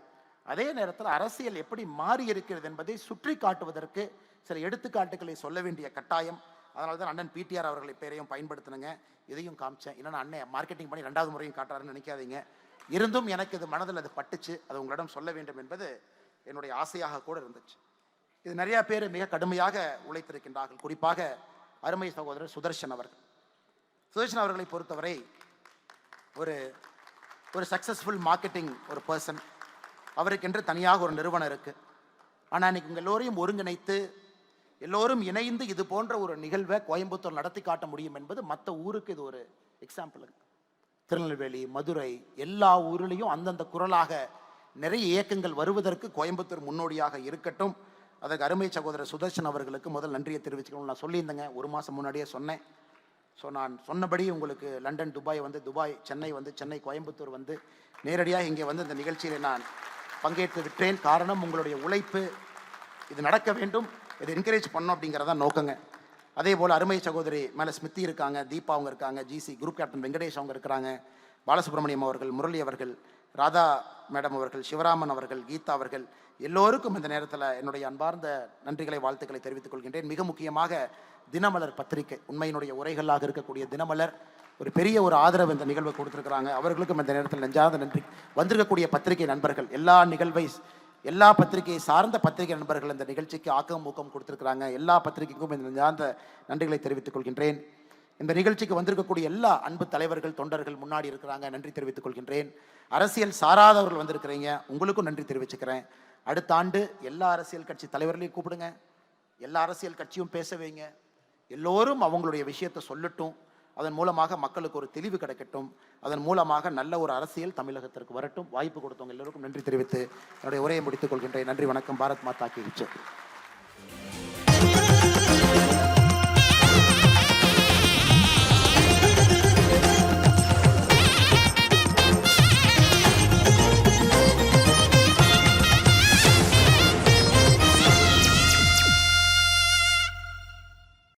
அதே நேரத்தில் அரசியல் எப்படி மாறி இருக்கிறது என்பதை சுற்றி காட்டுவதற்கு சில எடுத்துக்காட்டுகளை சொல்ல வேண்டிய கட்டாயம். அதனால தான் அண்ணன் பிடிஆர் அவர்களை பேரையும் பயன்படுத்தினுங்க, இதையும் காமிச்சேன். இல்லைன்னா அண்ணன் மார்க்கெட்டிங் பண்ணி 2வது முறையும் காட்டுறாருன்னு நினைக்காதீங்க. இருந்தும் எனக்கு இது மனதில் அது பட்டுச்சு, அது உங்களிடம் சொல்ல வேண்டும் என்பது என்னுடைய ஆசையாக கூட இருந்துச்சு. இது நிறைய பேர் மிக கடுமையாக உழைத்திருக்கின்றார்கள். குறிப்பாக அருமை சகோதரர் சுதர்ஷன் அவர்களை பொறுத்தவரை ஒரு சக்சஸ்ஃபுல் மார்க்கெட்டிங் ஒரு பர்சன். அவருக்கென்று தனியாக ஒரு நிறுவனம் இருக்கு. ஆனால் இன்னைக்கு உங்கள் எல்லோரையும் ஒருங்கிணைத்து எல்லோரும் இணைந்து இது போன்ற ஒரு நிகழ்வை கோயம்புத்தூர் நடத்தி காட்ட முடியும் என்பது மற்ற ஊருக்கு இது ஒரு எக்ஸாம்பிள். திருநெல்வேலி, மதுரை, எல்லா ஊரிலையும் அந்தந்த குரலாக நிறைய இயக்கங்கள் வருவதற்கு கோயம்புத்தூர் முன்னோடியாக இருக்கட்டும். அதற்கு அருமை சகோதரர் சுதர்ஷன் அவர்களுக்கு முதல் நன்றியை தெரிவிச்சுக்கணும். நான் சொல்லியிருந்தேங்க, 1 மாதம் முன்னாடியே சொன்னேன். நான் சொன்னபடி உங்களுக்கு London, Dubai Dubai, Chennai, Coimbatore நேரடியாக இங்கே இந்த நிகழ்ச்சியில் நான் பங்கேற்று விட்டேன். காரணம், உங்களுடைய உழைப்பு, இது நடக்க வேண்டும், இதை என்கரேஜ் பண்ணணும் அப்படிங்கிறதா நோக்கங்க. அதே போல் அருமை சகோதரி மேலே ஸ்மிருதி இருக்காங்க, தீபா அவங்க இருக்காங்க, ஜிசி குரூப் கேப்டன் வெங்கடேஷ் அவங்க இருக்கிறாங்க, பாலசுப்ரமணியம் அவர்கள், முரளி அவர்கள், ராதா மேடம் அவர்கள், சிவராமன் அவர்கள், கீதா அவர்கள், எல்லோருக்கும் இந்த நேரத்தில் என்னுடைய அன்பார்ந்த நன்றிகளை, வாழ்த்துக்களை தெரிவித்துக் கொள்கின்றேன். மிக முக்கியமாக தினமலர் பத்திரிகை, உண்மையினுடைய உரைகளாக இருக்கக்கூடிய தினமலர் ஒரு பெரிய ஒரு ஆதரவு இந்த நிகழ்வை கொடுத்துருக்குறாங்க. அவர்களுக்கும் இந்த நேரத்தில் நெஞ்சார்ந்த நன்றி. வந்திருக்கக்கூடிய பத்திரிகை நண்பர்கள், எல்லா பத்திரிகையை சார்ந்த பத்திரிகை நண்பர்கள் இந்த நிகழ்ச்சிக்கு ஆக்கம் ஊக்கம் கொடுத்துருக்குறாங்க. எல்லா பத்திரிகைக்கும் இந்த நெஞ்சார்ந்த நன்றிகளை தெரிவித்துக் கொள்கின்றேன். இந்த நிகழ்ச்சிக்கு வந்திருக்கக்கூடிய எல்லா அன்பு தலைவர்கள், தொண்டர்கள் முன்னாடி இருக்கிறாங்க, நன்றி தெரிவித்துக் கொள்கின்றேன். அரசியல் சாராதவர்கள் வந்திருக்கிறீங்க, உங்களுக்கும் நன்றி தெரிவிச்சுக்கிறேன். அடுத்த ஆண்டு எல்லா அரசியல் கட்சி தலைவர்களையும் கூப்பிடுங்க, எல்லா அரசியல் கட்சியும் பேச வைங்க, எல்லோரும் அவங்களுடைய விஷயத்தை சொல்லட்டும். அதன் மூலமாக மக்களுக்கு ஒரு தெளிவு கிடைக்கட்டும். அதன் மூலமாக நல்ல ஒரு அரசியல் தமிழகத்திற்கு வரட்டும். வாய்ப்பு கொடுத்தவங்க எல்லோருக்கும் நன்றி தெரிவித்து என்னுடைய உரையை முடித்துக் கொள்கின்றேன். நன்றி, வணக்கம். பாரத் மாதா கி ஜெய்.